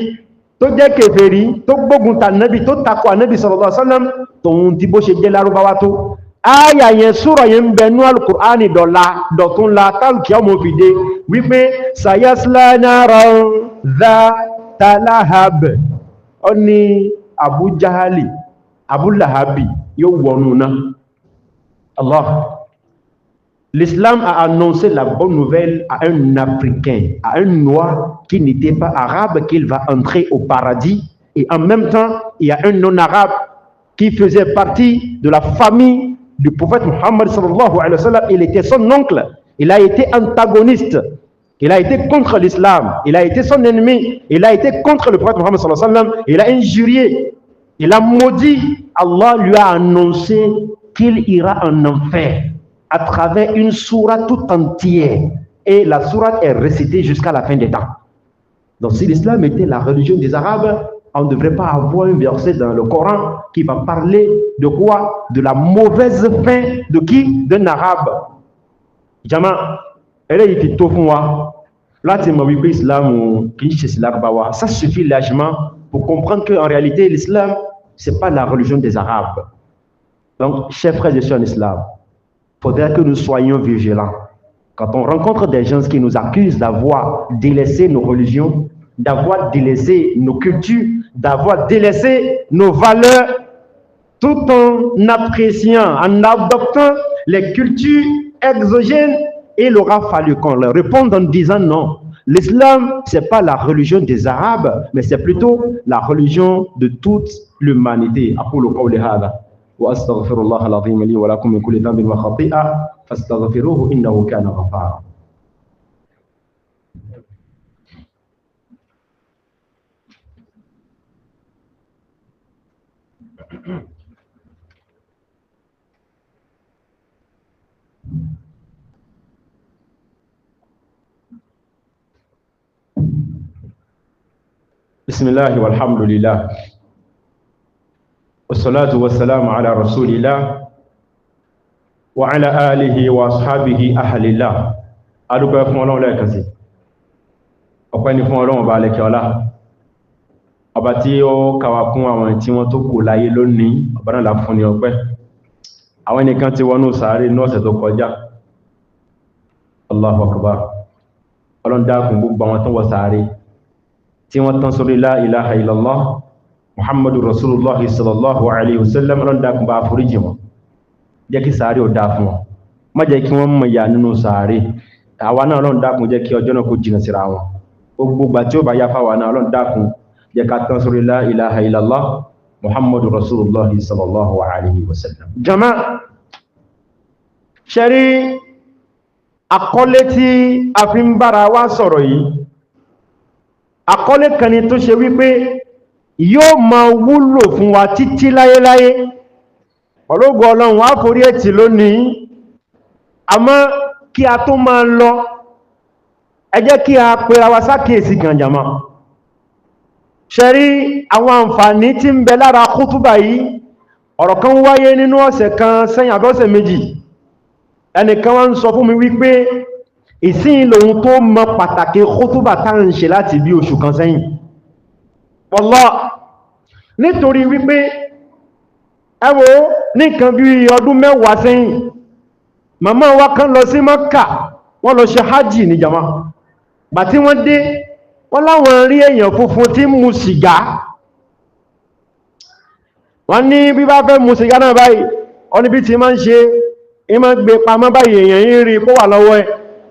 tó jẹ́ kèfèrí tó gbógun ta ànábì tó takò ànábì sallallahu alaihi wasallam tòun tí bó ṣe jẹ́ lárúbáwá tó áyà yẹn súrà yẹn ń bẹ ní al-Qur'ani dọ̀túnla tálùkì ọmọ fìdé wípé sayasla naran dhata lahab ó ní Abu Jahali Abu Lahabi yóò wọnú náà. Allah. L'islam a annoncé la bonne nouvelle à un Africain, à un noir qui n'était pas arabe, qu'il va entrer au paradis, et en même temps il y a un non-arabe qui faisait partie de la famille du prophète Muhammad sallallahu alayhi wa sallam. Il était son oncle, il a été antagoniste, il a été contre l'islam, il a été son ennemi, il a été contre le prophète Muhammad sallallahu alayhi wa sallam, il a injurié, il a maudit. Allah lui a annoncé qu'il ira en enfer à travers une sourate tout entière, et la sourate est récitée jusqu'à la fin des temps. Donc si l'islam était la religion des Arabes, on ne devrait pas avoir un verset dans le Coran qui va parler de quoi? De la mauvaise fin de qui? D'un arabe. Jama, elle est tout pour moi. Là, tu m'as dit que l'islam, ça suffit largement pour comprendre qu'en réalité, l'islam, ce n'est pas la religion des Arabes. Donc, chers frères et sœurs en islam, il faudrait que nous soyons vigilants. Quand on rencontre des gens qui nous accusent d'avoir délaissé nos religions, d'avoir délaissé nos cultures, d'avoir délaissé nos valeurs, tout en appréciant, en adoptant les cultures exogènes, il aura fallu qu'on leur réponde en disant non. L'islam, c'est pas la religion des Arabes, mais c'est plutôt la religion de toute l'humanité. أقول قولي هذا وأستغفر الله العظيم لي ولكم من كل ذنب وخطيئة فاستغفروه إنه كان غفارا. بسم الله والحمد لله والصلاة والسلام على رسول الله وعلى آله وأصحابه أهل الله. adúpẹ́ fún Ọlọ́run lẹ́ẹ̀kan sí, ọpẹ́ ni fún Ọlọ́run bá lẹ́kẹ́ ọlá, ọba tí ó kàwà kún àwọn tí wọ́n tó kù láyé lónìí, ọba náà la fún ní ọpẹ́. àwọn ẹnìkan tí wọnú sàárè ní ọ̀sẹ̀ tó kọjá, Allahu Akbar. Ọlọ́run dákun gbogbo àwọn tó wọ sàárè tí wọ́n tán sórí la ilaha illallah Muhammadu Rasulullah sallallahu alaihi wasallam, Ọlọ́run dákun bá foríjì wọn, jẹ́ kí sàárè ó dá fún wọn, má jẹ́ kí wọ́n mọ̀ yà nínú sàárè. àwa náà Ọlọ́run dákun jẹ́ kí ọjọ́ náà kó jìnà síra wọn, gbogbo gbà tí ó bá yá fáwa náà Ọlọ́run dákun jẹ́ ká tán sórí la ilaha illallah Muhammadu Rasulullah sallallahu alaihi wasallam. Jama, ṣẹ́rí àkọlé tí a fi ń bára wa sọ̀rọ̀ yìí, àkọlé kan ni tó ṣe wípé yóò máa wúlò fún wa títí láyéláyé. Ológo Ọlọ́run á forí ẹ̀tì lónìí, àmọ́ kí a tó máa lọ, ẹ jẹ́ kí a pera wa sákèsí gan jàmá. Ṣẹ́rí àwọn àǹfààní tí ń bẹ lára kútúbà yìí, ọ̀rọ̀ kan wáyé nínú ọ̀sẹ̀ kan sẹ́yìn àbọ́sẹ̀ méjì. ẹnìkan wá ń sọ fún mi wípé ìsìn lòun tó mọ pàtàkì kútúbà tá ń ṣe láti bí oṣù kan sẹ́yìn. Wallah, nítorí wípé ẹ wò ní nǹkan bí ọdún 10 sẹ́yìn, màmá wa kan lọ sí Mọ́kà, wọ́n lọ ṣe hajji ní jama. Bà tí wọ́n dé, wọ́n láwọn rí èèyàn funfun tí mu sìgá. wọ́n ní bí bá fẹ́ mu sìgá náà báyìí, wọ́n ní bí ti máa ń ṣe ìmọ̀ gbé pamọ́ báyìí, èèyàn yìí rí kó wà lọ́wọ́ ẹ̀,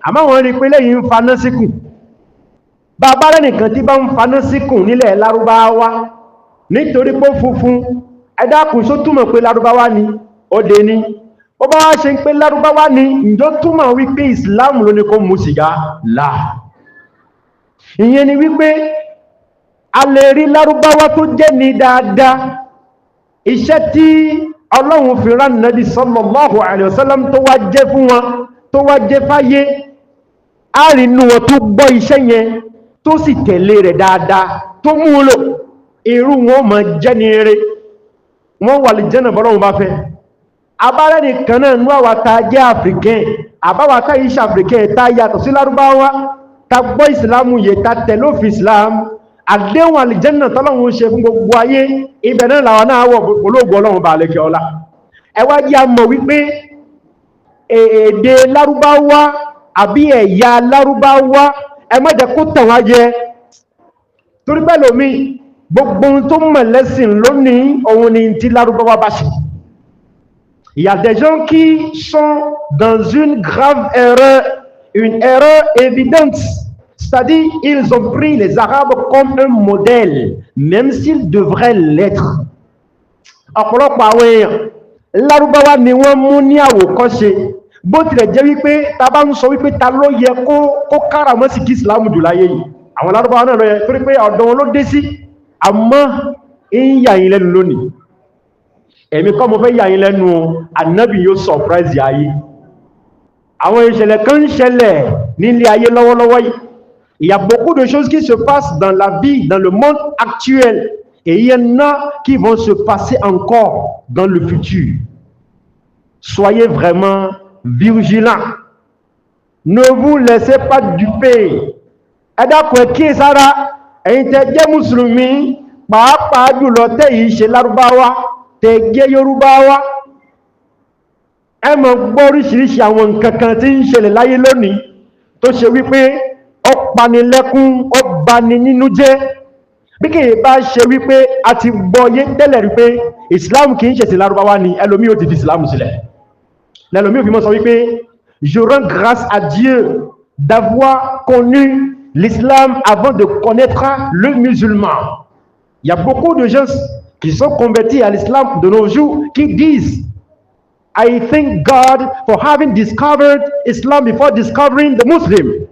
àmọ́ wọ́n rí pé lẹ́yìn ń faná síkùn. bàbá rẹ̀ nìkan tí bá ń faná síkùn nílẹ̀ Lárúbáwá nítorí pé funfun, ẹ dákun só túmọ̀ pé Lárúbáwá ni ó dé ní. ó bá wá ṣe ń pé Lárúbáwá ni, ǹjọ́ túmọ̀ wípé Islam ló ní kó mu sìgá là. ìyẹn ni wípé a lè rí Lárúbáwá tó jẹ́ ní dáadáa. iṣẹ́ tí Ọlọ́run fi rán Nabi sallallahu alaihi wasallam tó wá jẹ́ fún wọn, tó wá jẹ́ fáyé, a rí inú wọn tó gbọ́ iṣẹ́ yẹn tó sì tẹ̀lé rẹ̀ dáadáa, tó mú lò. irú wọn ma jẹ́ ní eré, wọ́n wà lè jẹ́nà bọ́lọ́run bá fẹ́. abárẹ́ nìkan náà nú àwàta jẹ́ African, àbáwàta iṣẹ́ African ta yàtọ̀ sí Lárúbáwá, ta gbọ́ ìsìlámù yẹ, ta tẹ̀lófin Islam, àdéhùn àlìjẹ́nà tọ́lọ́run ṣe fún gbogbo ayé, ibẹ̀ náà làwọn náà wọ̀ olóògùn Ọlọ́run bá lẹ́kẹ́ ọlá. ẹ wá jẹ́ a mọ̀ wípé èdè Lárúbáwá àbí ẹ̀yà Lárúbáwá, ẹ má jẹ́ kó tàn wá jẹ. torí bẹ́ẹ̀ lómi gbogbo ohun tó mọ̀ lẹ́sìn lónìí, òun ni tí Lárúbáwá bá ṣe. Il y a des gens qui sont dans une grave erreur, une erreur évidente. C'est-à-dire, ils ont pris les Arabes comme un modèle, même s'ils devraient l'être. ọ̀pọ̀lọpọ̀ àwọn èèyàn Lárúbáwá ni wọ́n mú ní àwòkọ́ṣe, bó tilẹ̀ jẹ́ wípé ta bá ń sọ wípé ta ló yẹ kó káràmọ́ sí kí Islam jù láyé yìí, àwọn Lárúbáwá náà ló yẹ, torí pé ọ̀dọ̀ wọn ló dé sí. àmọ́ ń yà yín lẹ́nu lónìí, èmi kọ́ mo fẹ́ yà yín lẹ́nu, Ànábì yóò surprise ayé. àwọn ìṣẹ̀lẹ̀ kan ń ṣẹlẹ̀ nílé ayé lọ́wọ́lọ́wọ́ yìí. Il y a beaucoup de choses qui se passent dans la vie, dans le monde actuel, et il y en a qui vont se passer encore dans le futur. Soyez vraiment vigilants. Ne vous laissez pas duper. Ẹ dákun kí sára, ẹ̀yin tẹ́ jẹ́ Mùsùlùmí, pàápàá jùlọ tẹ́ yìí ṣe Lárúbáwá, tẹ́ jẹ́ Yorùbáwá. ẹ máa gbọ́ oríṣiríṣi àwọn nǹkan kan tí ń ṣẹlẹ̀ láyé lónìí tó ṣe wípé ó panilẹ́kún, ó bani nínú jẹ́. bí kìí bá ṣe wípé a ti gbọ́ yé tẹ́lẹ̀ rí pé Islam kìí ṣẹ̀sìn Lárúbáwá ni, ẹlòmí ò ti fi Islam sílẹ̀. lẹ́lòmí ò fi mọ́ sọ wípé je rends grâce à Dieu d'avoir connu l'islam avant de connaître le musulman. Il y a beaucoup de gens qui sont convertis à l'islam de nos jours qui disent I thank God for having discovered Islam before discovering the Muslim.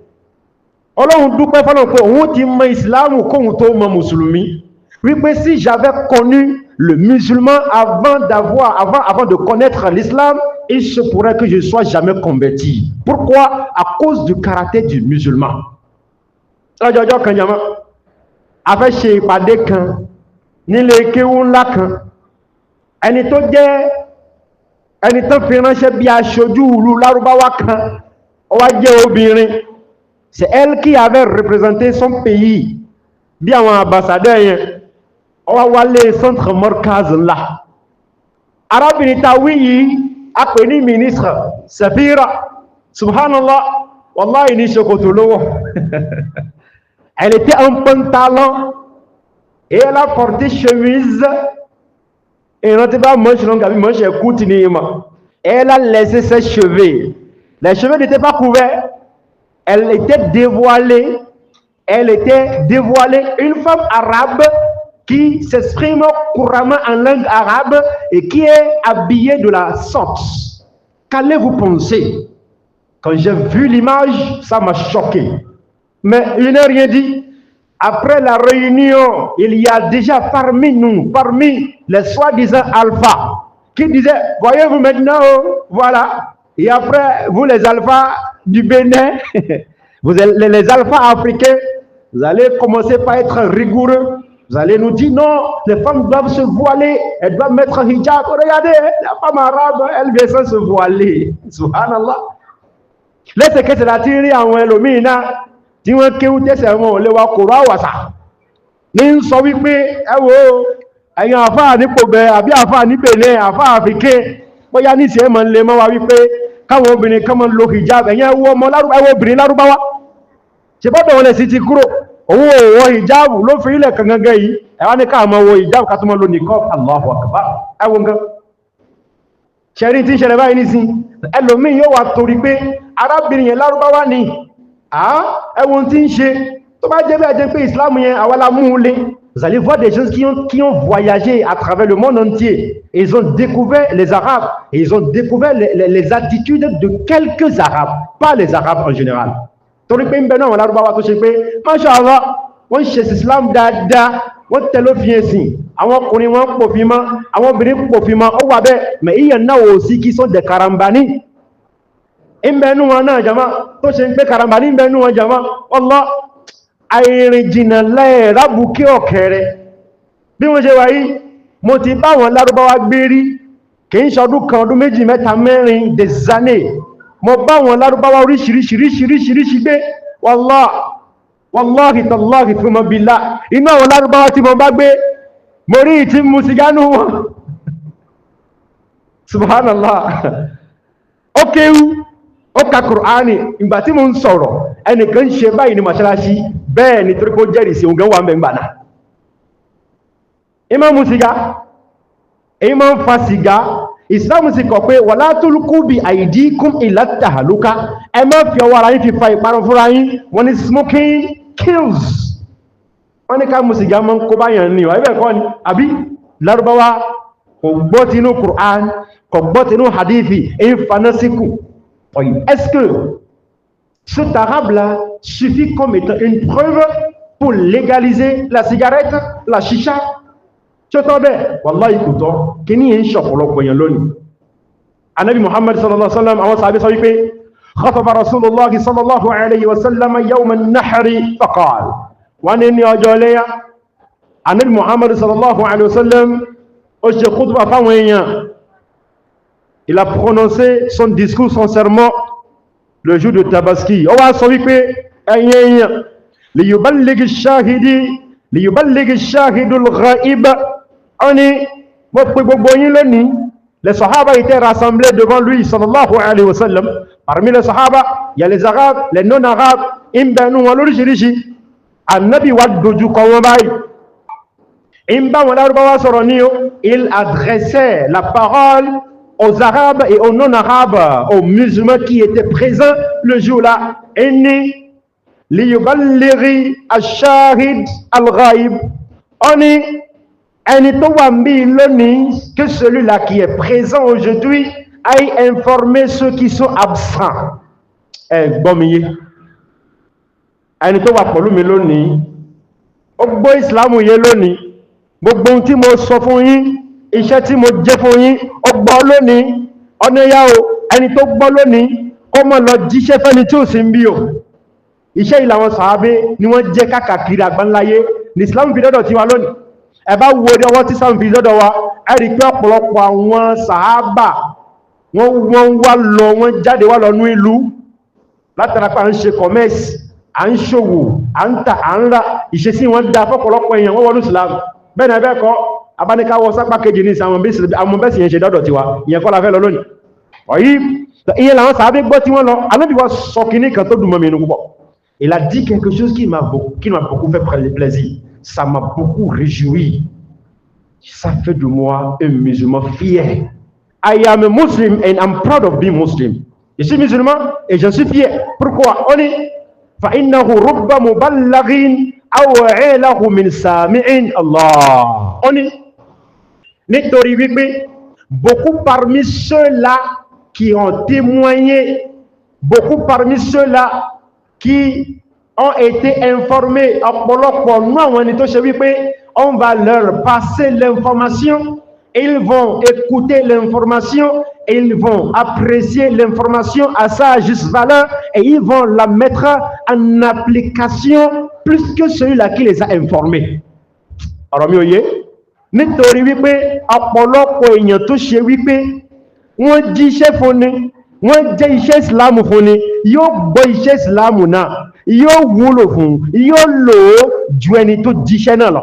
Ọlọ́run dúpẹ́ fọ́lọ́run pé òun ti mọ Islam kóhun tó mọ Mùsùlùmí. Wípé si j'avais connu le musulman avant de connaître l'islam, il se pourrait que je ne sois jamais converti. Pourquoi? À cause du caractère du musulman. Lọ́jọ́jọ́ kan jàmá, a fẹ́ ṣe ìpàdé kan nílé kéwú ńlá kan. Ẹni tó fi ránṣẹ́ bí aṣojú ìlú Lárúbáwá kan, ó wá jẹ́ obìnrin. C'est elle qui avait représenté son pays bí àwọn ambassadeurs yẹn. Ó wá wálé centre Markaz ńlá. Arábìnrin ta wí yìí a pè ní ministre Safira. Subhanallah, wallahi ní ṣòkòtò ló wọ̀. Elle était en pantalon et elle a porté chemise et n'était pas manche longue, manche courte ni ima. Elle a laissé ses cheveux. Les cheveux n'étaient pas couverts. Elle était dévoilée. Elle était dévoilée. Une femme arabe qui s'exprime couramment en langue arabe et qui est habillée de la sorte. Qu'allez-vous penser? Quand j'ai vu l'image, ça m'a choqué. Mais je n'ai rien dit. Après la réunion, il y a déjà parmi nous, parmi les soi-disant alphas, qui disaient, voyez-vous maintenant, voilà. Et après, vous les alphas du Bénin, les alphas africains, vous allez commencer par être rigoureux. Vous allez nous dire, non, les femmes doivent se voiler, elles doivent mettre un hijab. Regardez, la femme arabe, elle vient sans se voiler. Subhanallah. Laissez que c'est la théorie en Wellomina. Tí wọ́n kéwú tẹ́sẹ̀ wọn ò lè wa kòrò àwàsà ní ń sọ wípé ẹwọ́ ẹ̀yin àfáà nípò bẹ̀ àbí àfáà níbẹ̀lẹ̀ àfáà àfikẹ́ bóyá ní ìṣẹ́ mọ̀ lè mọ́ wa wípé káwọn obìnrin kan mọ́ lo hijab ẹ̀yìn ẹwọ́ ọmọ ẹwọ́ obìnrin lárúbáwá ṣe bọ́dọ̀ wọn lè sí ti kúrò òun ò wọ hijab ló fi ilẹ̀ kan gangan yìí ẹwà ní káà mọ́ wọ hijab ká tó mọ́ lo nìkan Allahu Akbar ẹwọ́ nǹkan ṣẹ̀rí tí ń ṣẹlẹ̀ báyìí nísìn ẹlòmíì yóò wá torí pé arábìnrin yẹn lárúbáwá ni ẹwọ́n tí ń ṣe tó bá jẹ́ bẹ́ẹ̀ jẹ́ pé Islam yẹn àwọ́lá mú lé. Vous allez voir des gens qui ont voyagé à travers le monde entier. Et ils ont découvert les Arabes. Et ils ont découvert les attitudes de quelques Arabes. Pas les Arabes en général. Torí pé ń bẹ náà wọn lárúbáwá tó ṣe pé Mashallah wọ́n ṣe Islam dáadáa wọ́n tẹ́lọ́ fi ẹ̀sìn àwọn ọkùnrin wọn pòfin mọ́ àwọn obìnrin pòfin mọ́ ó wà bẹ́ẹ̀ mais ìyẹn náà ò sí qui sont des karambani. Ìbẹ̀nú wọn náà jama tó ṣe ń pé karambà ní ìbẹ̀nú wọn jama Allah àìrìn jìnà lẹ́ẹ̀rábù kí ọ̀kẹ́rẹ́ bí wọ́n ṣe wáyé mo ti bá wọn lárúbáwá gbé rí kìí ṣọdún kan ọdún méjì mẹ́ta mẹ́rin des années mo bá wọn lárúbáwá oríṣiríṣiríṣiríṣi gbé wallahi tallahi thumma billah inú àwọn lárúbáwá tí mo bá gbé mo rí ìtí mú sigánú wọn subhanallah ó kéwú ó ka Kùránì ìgbà tí mo ń sọ̀rọ̀ ẹnìkan ṣe báyìí ní màṣáláṣí bẹ́ẹ̀ ni torí kó jẹ́rìí sí òun wà mẹ́gbà náà ìmọ̀ mú sìgá ìmọ̀ ń fa sìgá Islam sì kọ̀ pé wala tulqu bi aydikum ila tahaluka ẹ má fi ọwọ́ ara yín fi fa ìparun fúnra yín wọ́n ní smoking kills wọ́n ní ká mú sìgá mọ́ kó báyàn ní ẹ̀bẹ̀ kọ́ ni àbí Lárúbáwá kò gbọ́ tinú Qur'an kò gbọ́ tinú hadithi ìfanásíkù. Est-ce que cet arabe-là suffit comme étant une preuve pour légaliser la cigarette, la chicha? Tu t'en vais? Wallahi écoutons, kini en choc pour le poignet l'oni. Anabi Muhammad sallallahu alayhi wa sallam, avant sahabi sahibi, خطب رسول الله صلى الله عليه وسلم يوم النحر فقال وانني أجوليا Anabi Muhammad sallallahu alayhi wa sallam, au je khutba faouénia. Il a prononcé son discours, son sermon, le jour de Tabaski. On va s'occuper, ليبلغ الشاهد الغائب. On est, les Sahaba étaient rassemblés devant lui, sallallahu alayhi wa sallam. Parmi les Sahaba, il y a les Arabes, les non-Arabes, Imbenu, Walurishirishi, Annabi Waddoju Kawambai. Imba Walarbawa Soronio, il adressait la parole aux Arabes et aux non-Arabes, aux musulmans qui étaient présents le jour-là. Inni liyuballighi ash-shahid al-ghaib. On est ẹni tó wà níbí lónìí, que celui-là qui est présent aujourd'hui aille informer ceux qui sont absents. Gbọ́ mi yé, ẹni tó wà pẹ̀lú mi lónìí ó gbọ́ ìsìlámù yé lónìí, gbogbo ohun tí mo sọ fún yín, iṣẹ́ tí mo jẹ́ fún yín ó gbọ́ lónìí. Ọ̀nà yá o, ẹni tó gbọ́ lónìí kó mọ́ lọ jíṣẹ́ fẹ́ni tí ò sí ń bí o. Iṣẹ́ ìlàwọn sàábé ni wọ́n jẹ́ káàkiri àgbáńláyé ní ìsìlámù fi dọ́dọ̀ tiwa lónìí. Ẹ bá wo ní ọwọ́ tí ìsìlámù fi dọ́dọ̀ wa, ẹ rí pé ọ̀pọ̀lọpọ̀ àwọn sàábà wọ́n wá lọ, wọ́n jáde wá lọ nú ìlú látara pé à ń ṣe commerce, à ń ṣòwò, à ń tà, à ń rà. Ìṣesí wọn dá fọ́pọ̀lọpọ̀ èèyàn wọ́n wọnú ìsìlámù. Bẹ́ẹ̀ ni ẹbẹ́ kọ́ abáníkáwọ́ sápá kejì ní àwọn bẹ́sì yẹn ṣe dọ́dọ̀ tiwa, ìyẹn kọ́ la fẹ́ lọ lónìí. Ọ̀yí ìyẹn làwọn sàábé gbọ́ tí wọ́n lọ. Ànábì wa sọ kìíní kan tó dùn mọ́ mi inú púpọ̀. Il a dit quelque chose qui m'a beaucoup fait plaisir. Ça m'a beaucoup réjoui. Ça fait de moi un musulman fier. I am a Muslim and I'm proud of being Muslim. Je suis musulman et j'en suis fier. Pourquoi? On est فَإِنَّهُ رُبَّ مُبَلَّغٍ أَوْعَى لَهُ مِنْ سَامِعٍ Allah. On est nítorí wípé beaucoup parmi ceux-là qui ont témoigné, beaucoup parmi ceux-là qui ont été informés, ọ̀pọ̀lọpọ̀ nínú àwọn ẹni tó ṣe wípé on va leur passer l'information, ils vont écouter l'information et ils vont apprécier l'information à sa juste valeur et ils vont la mettre en application plus que celui-là qui les a informés. Ọ̀rọ̀ mi ò yé, nítorí wípé ọ̀pọ̀lọpọ̀ èèyàn tó ṣe wípé wọ́n jíṣẹ́ fún ni, wọ́n jẹ́ iṣẹ́ ìsìlámù fún ni, yóò gbọ́ iṣẹ́ ìsìlámù náà, yóò wúlò fún, yóò lò ó ju ẹni tó jíṣẹ́ náà lọ.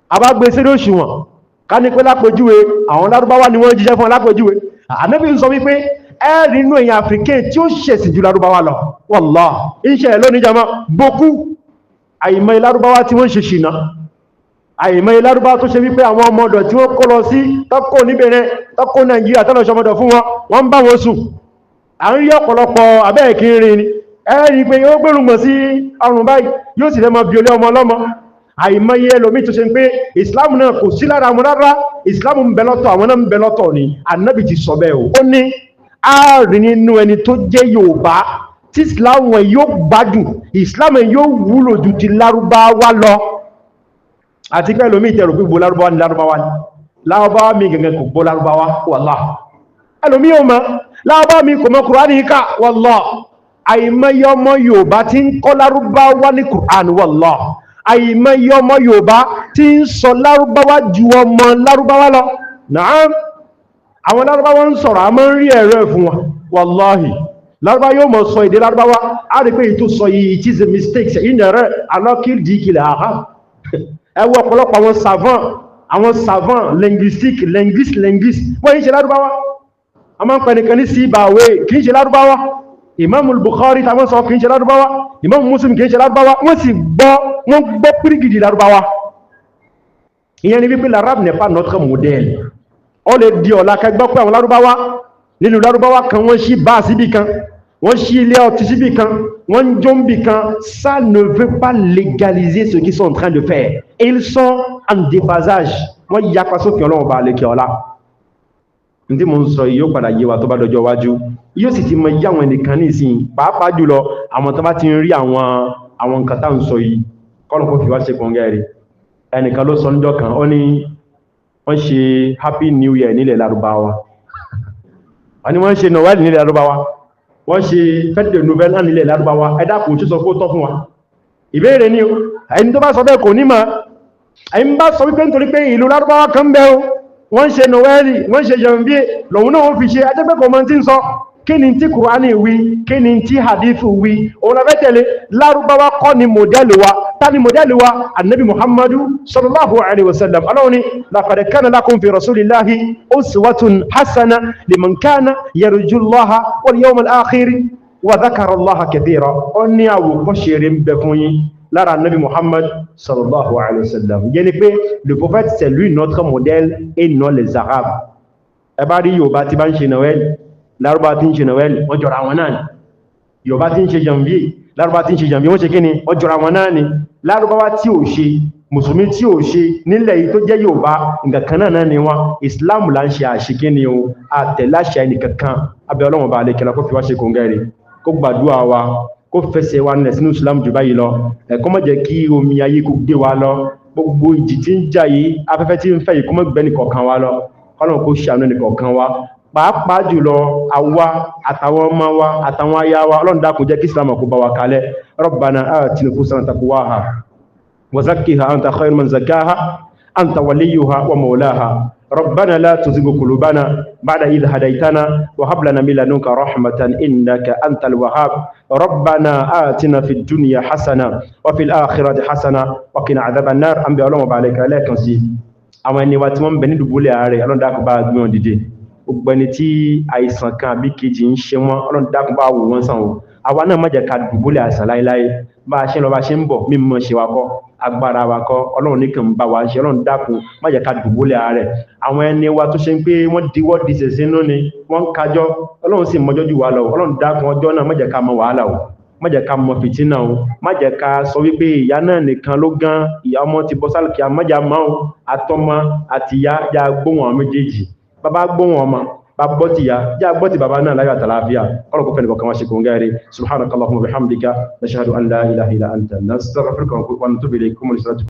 Àbágbé sí òṣùwọ̀n ká ní pé lápòjúwe àwọn lárúbáwá ni wọ́n jíṣẹ́ fún lápòjúwe. Ànábì ń sọ wípé ẹ̀rí inú èèyàn Africain tí ó ṣẹ̀sìn ju lárúbáwá lọ. Wallah, iṣẹ́ ẹ̀ lónìí jama bókú. Àìmọ̀ lárúbáwá tí wọ́n ṣe ṣìnà, àìmọ̀ lárúbáwá tó ṣe wípé àwọn ọmọdọ̀ tí wọ́n kó lọ sí tọ́kọ̀ níbẹ̀rẹ̀ tọ́kọ̀ Nàìjíríà tọ́lọ̀ ṣọmọdọ̀ fún wọn, wọ́n ń bá wọn sùn. À ń rí ọ̀pọ̀lọpọ̀ abẹ́ẹ̀kiri ni ẹ̀rí pé yóò gbẹ̀rùngbọ̀n sí ọrùn báyìí, yóò sì lẹ́mọ bí olé ọmọ ọlọ́mọ. Àìmọye ẹlòmí tó ṣe ń pé Islam náà kò sí lára wọn rárá, Islam ń bẹ lọ́tọ̀, àwọn náà ń bẹ lọ́tọ̀ ni. Ànábì ti sọ bẹ́ẹ̀ o. Ó ní ààrin nínú ẹni tó jẹ́ Yorùbá tí Islam wọn yóò gbádùn, Islam yóò wúlò ju ti lárúbáwá lọ. Àti pé ẹlòmí ìtẹ̀rù pé gbọ́ lárúbáwá ni lárúbáwá ni. Lárúbáwá mi gẹ̀gẹ̀ kò gbọ́ lárúbáwá, wallah. Ẹlòmí ò mọ̀, lárúbáwá mi kò mọ̀ Kùránì ká, wallah. Àìmọye ọmọ Yorùbá tí ń kọ́ lárúbáwá ní Kùránì, wallah. Àìmọye ọmọ Yorùbá tí ń sọ lárúbáwá ju ọmọ lárúbáwá lọ. Naam, àwọn lárúbáwá ń sọ̀rọ̀, a máa ń rí ẹ̀rọ fún wọn, wallahi. Lárúbáwá yóò mọ̀ sọ èdè lárúbáwá, a rí pé ètò sọ yìí, it is a mistake, in ẹ̀rẹ́ alákìlìdíkìlẹ̀ àhá. Ẹ wo ọ̀pọ̀lọpọ̀ àwọn savant linguistique, linguiste, wọ́n yìí ṣe lárúbáwá. A máa ń pẹ̀ nìkan ní Síbàwé, kì í ṣe lárúbáwá. Imam al-Bukhari tàwọn sọ kì í ṣe lárúbáwá, Imam Muslim kì í ṣe lárúbáwá, wọ́n sì gbọ́ pírígìdì lárúbáwá. Ìyẹn ni wípé l'arabe n'est pas notre modèle. Ó lè di ọ̀la kẹgbọ́ pé àwọn lárúbáwá nínú lárúbáwá kan wọ́n ṣí bá síbì kan, wọ́n ṣí ilé ọtí síbì kan, wọ́n ń jó níbì kan. Ça ne veut pas légaliser ce qu'ils sont en train de faire. Ils sont en déphasage. Wọ́n yapa sókè Ọlọ́run bá lékè ọlá. Ndí mo ń sọ yóò padà yé wa tó bá dọjọ́ wájú, yóò sì ti mọ yí àwọn ẹnìkan ní ìsìn, pàápàá jùlọ àwọn tó bá ti ń rí àwọn nǹkan tá ń sọ yìí, kọ́lọ̀kọ́ fi wá ṣe kọ̀ǹgẹ́ rí. Ẹnìkan ló sọ níjọ́ kan, ó ní wọ́n ṣe Happy New Year nílẹ̀ Lárúbáwá, wọ́n ní wọ́n ṣe Noel nílẹ̀ Lárúbáwá, wọ́n ṣe Fête de Nouvelle An nílẹ̀ Lárúbáwá. Ẹ dákun tí sọ kó tọ́ fún wa. Ìbéèrè ni ẹni tó bá sọ bẹ́ẹ̀ kò ní mọ̀, ẹni bá sọ wípé nítorí pé ìlú Lárúbáwá kan bẹ́ o, wọ́n ṣe Noel, wọ́n ṣe Janvier, lòun náà wọ́n fi ṣe ajẹ́gbẹ́kọ̀ọ́ mọ́ tí ń sọ. Kí ni tí Kùránì wí, kí ni tí hadithu wí, òun la fẹ́ tẹ̀lé. Lárúbáwá kọ́ ni mọ̀dẹ́lì wa, ta ni mọ̀dẹ́lì wa? Annabi Muhammadu sallallahu alaihi wasallam. Ọlọ́run ni laqad kana lakum fi rasulillahi uswatun hasana liman kana yarjullaha wal yawmal akhir wa dhakara Allaha kathira. Ó ní àwòkọ́ṣe rere ń bẹ fún yín lára Annabi Muhammad sallallahu alaihi wasallam. Il y a que le prophète, c'est lui notre modèle et non les Arabes. Ẹ bá rí Yorùbá tí bá ń ṣe Noël, Lárúbá tí ń ṣe Noël, wọ́n jọra wọn náà. Yorùbá tí ń ṣe Janvier, lárúbá tí ń ṣe jàmbí wọ́n ṣe kí ni wọ́n jọra wọn náà ni lárúbáwá tí ò ṣe mùsùlùmí tí ò ṣe nílẹ̀ yìí tó jẹ́ Yorùbá nǹkan kan náà ni wọ́n Islam là ń ṣe àṣekí ni o àtẹ̀láṣà ẹnìkankan abẹ́ Ọlọ́run bá lẹ́kẹ̀lá kó fi wá ṣe kòǹgẹ́rẹ́ kó gbàdúrà wa kó fẹsẹ̀ wa nílẹ̀ sínú Islam jù báyìí lọ ẹ̀kọ́ má jẹ́ kí omi ayé kó gbé wa lọ gbogbo ìjì tí ń jà yìí afẹ́fẹ́ tí ń fẹ́ yìí kó má gbé nìkọ̀ọ̀kan wa lọ Ọlọ́run kó ṣàánú nìkọ̀ọ̀kan wa pàápàá jùlọ àwa àtàwọn ọmọ wa àtàwọn aya wa Ọlọ́run dákun jẹ́ kí Islam kó bá wa kalẹ̀ Rabbana ati nufusana taqwaha wa zakkiha anta khayru man zakkaha anta waliyuha wa mawlaha ربنا لا تزغ قلوبنا بعد إذ هديتنا وهب لنا من لدنك رحمة إنك أنت الوهاب ربنا آتنا في الدنيا حسنة وفي الآخرة حسنة وقنا عذاب النار أنبي الله وبارك عليك نسي àwọn ẹni wa tí wọ́n ń bẹ ní dùbúlẹ̀ ààrẹ Ọlọ́run dákun bá gbé wọn dìde gbogbo ẹni tí àìsàn kan àbí kejì ń ṣe wọn Ọlọ́run dákun bá wò wọ́n sàn o àwa náà má jẹ́ ká dùbúlẹ̀ àìsàn láéláé bá a ṣe lọ bá a ṣe ń bọ̀ mímọ́ ṣe wa kọ́ agbára wa kọ́ Ọlọ́run nìkan ń bá wa ṣe Ọlọ́run dákun má jẹ́ ká dùbúlẹ̀ ààrẹ àwọn ẹni wa tó ṣe ń pé wọ́n diwọ́ di ṣẹ̀ṣẹ̀ nínú ni wọ́n ń kájọ́ Ọlọ́run sì mọjọ́ jù wá lọ Ọlọ́run dákun ọjọ́ náà má jẹ́ ká mọ wàhálà o má jẹ́ ká mọ fìtínà o má jẹ́ ká sọ wípé ìyá náà nìkan ló gan ìyá ọmọ ti bọ́ sálùkì àmọ́jà máa ń àtọmọ àti ìyá ya gbóhùn àwọn méjèèjì bàbá gbóhùn ọmọ bàbá gbọ́ ti ìyá já gbọ́ ti bàbá náà láyọ̀ àtàlàáfíà Ọlọ́run kó fẹ́ni kọ̀ọ̀kan wá ṣe kò ń gẹ́rẹ́ subhanakallahumma wa bihamdika nashhadu an la ilaha illa anta nastaghfiruka wa natubu ilayk.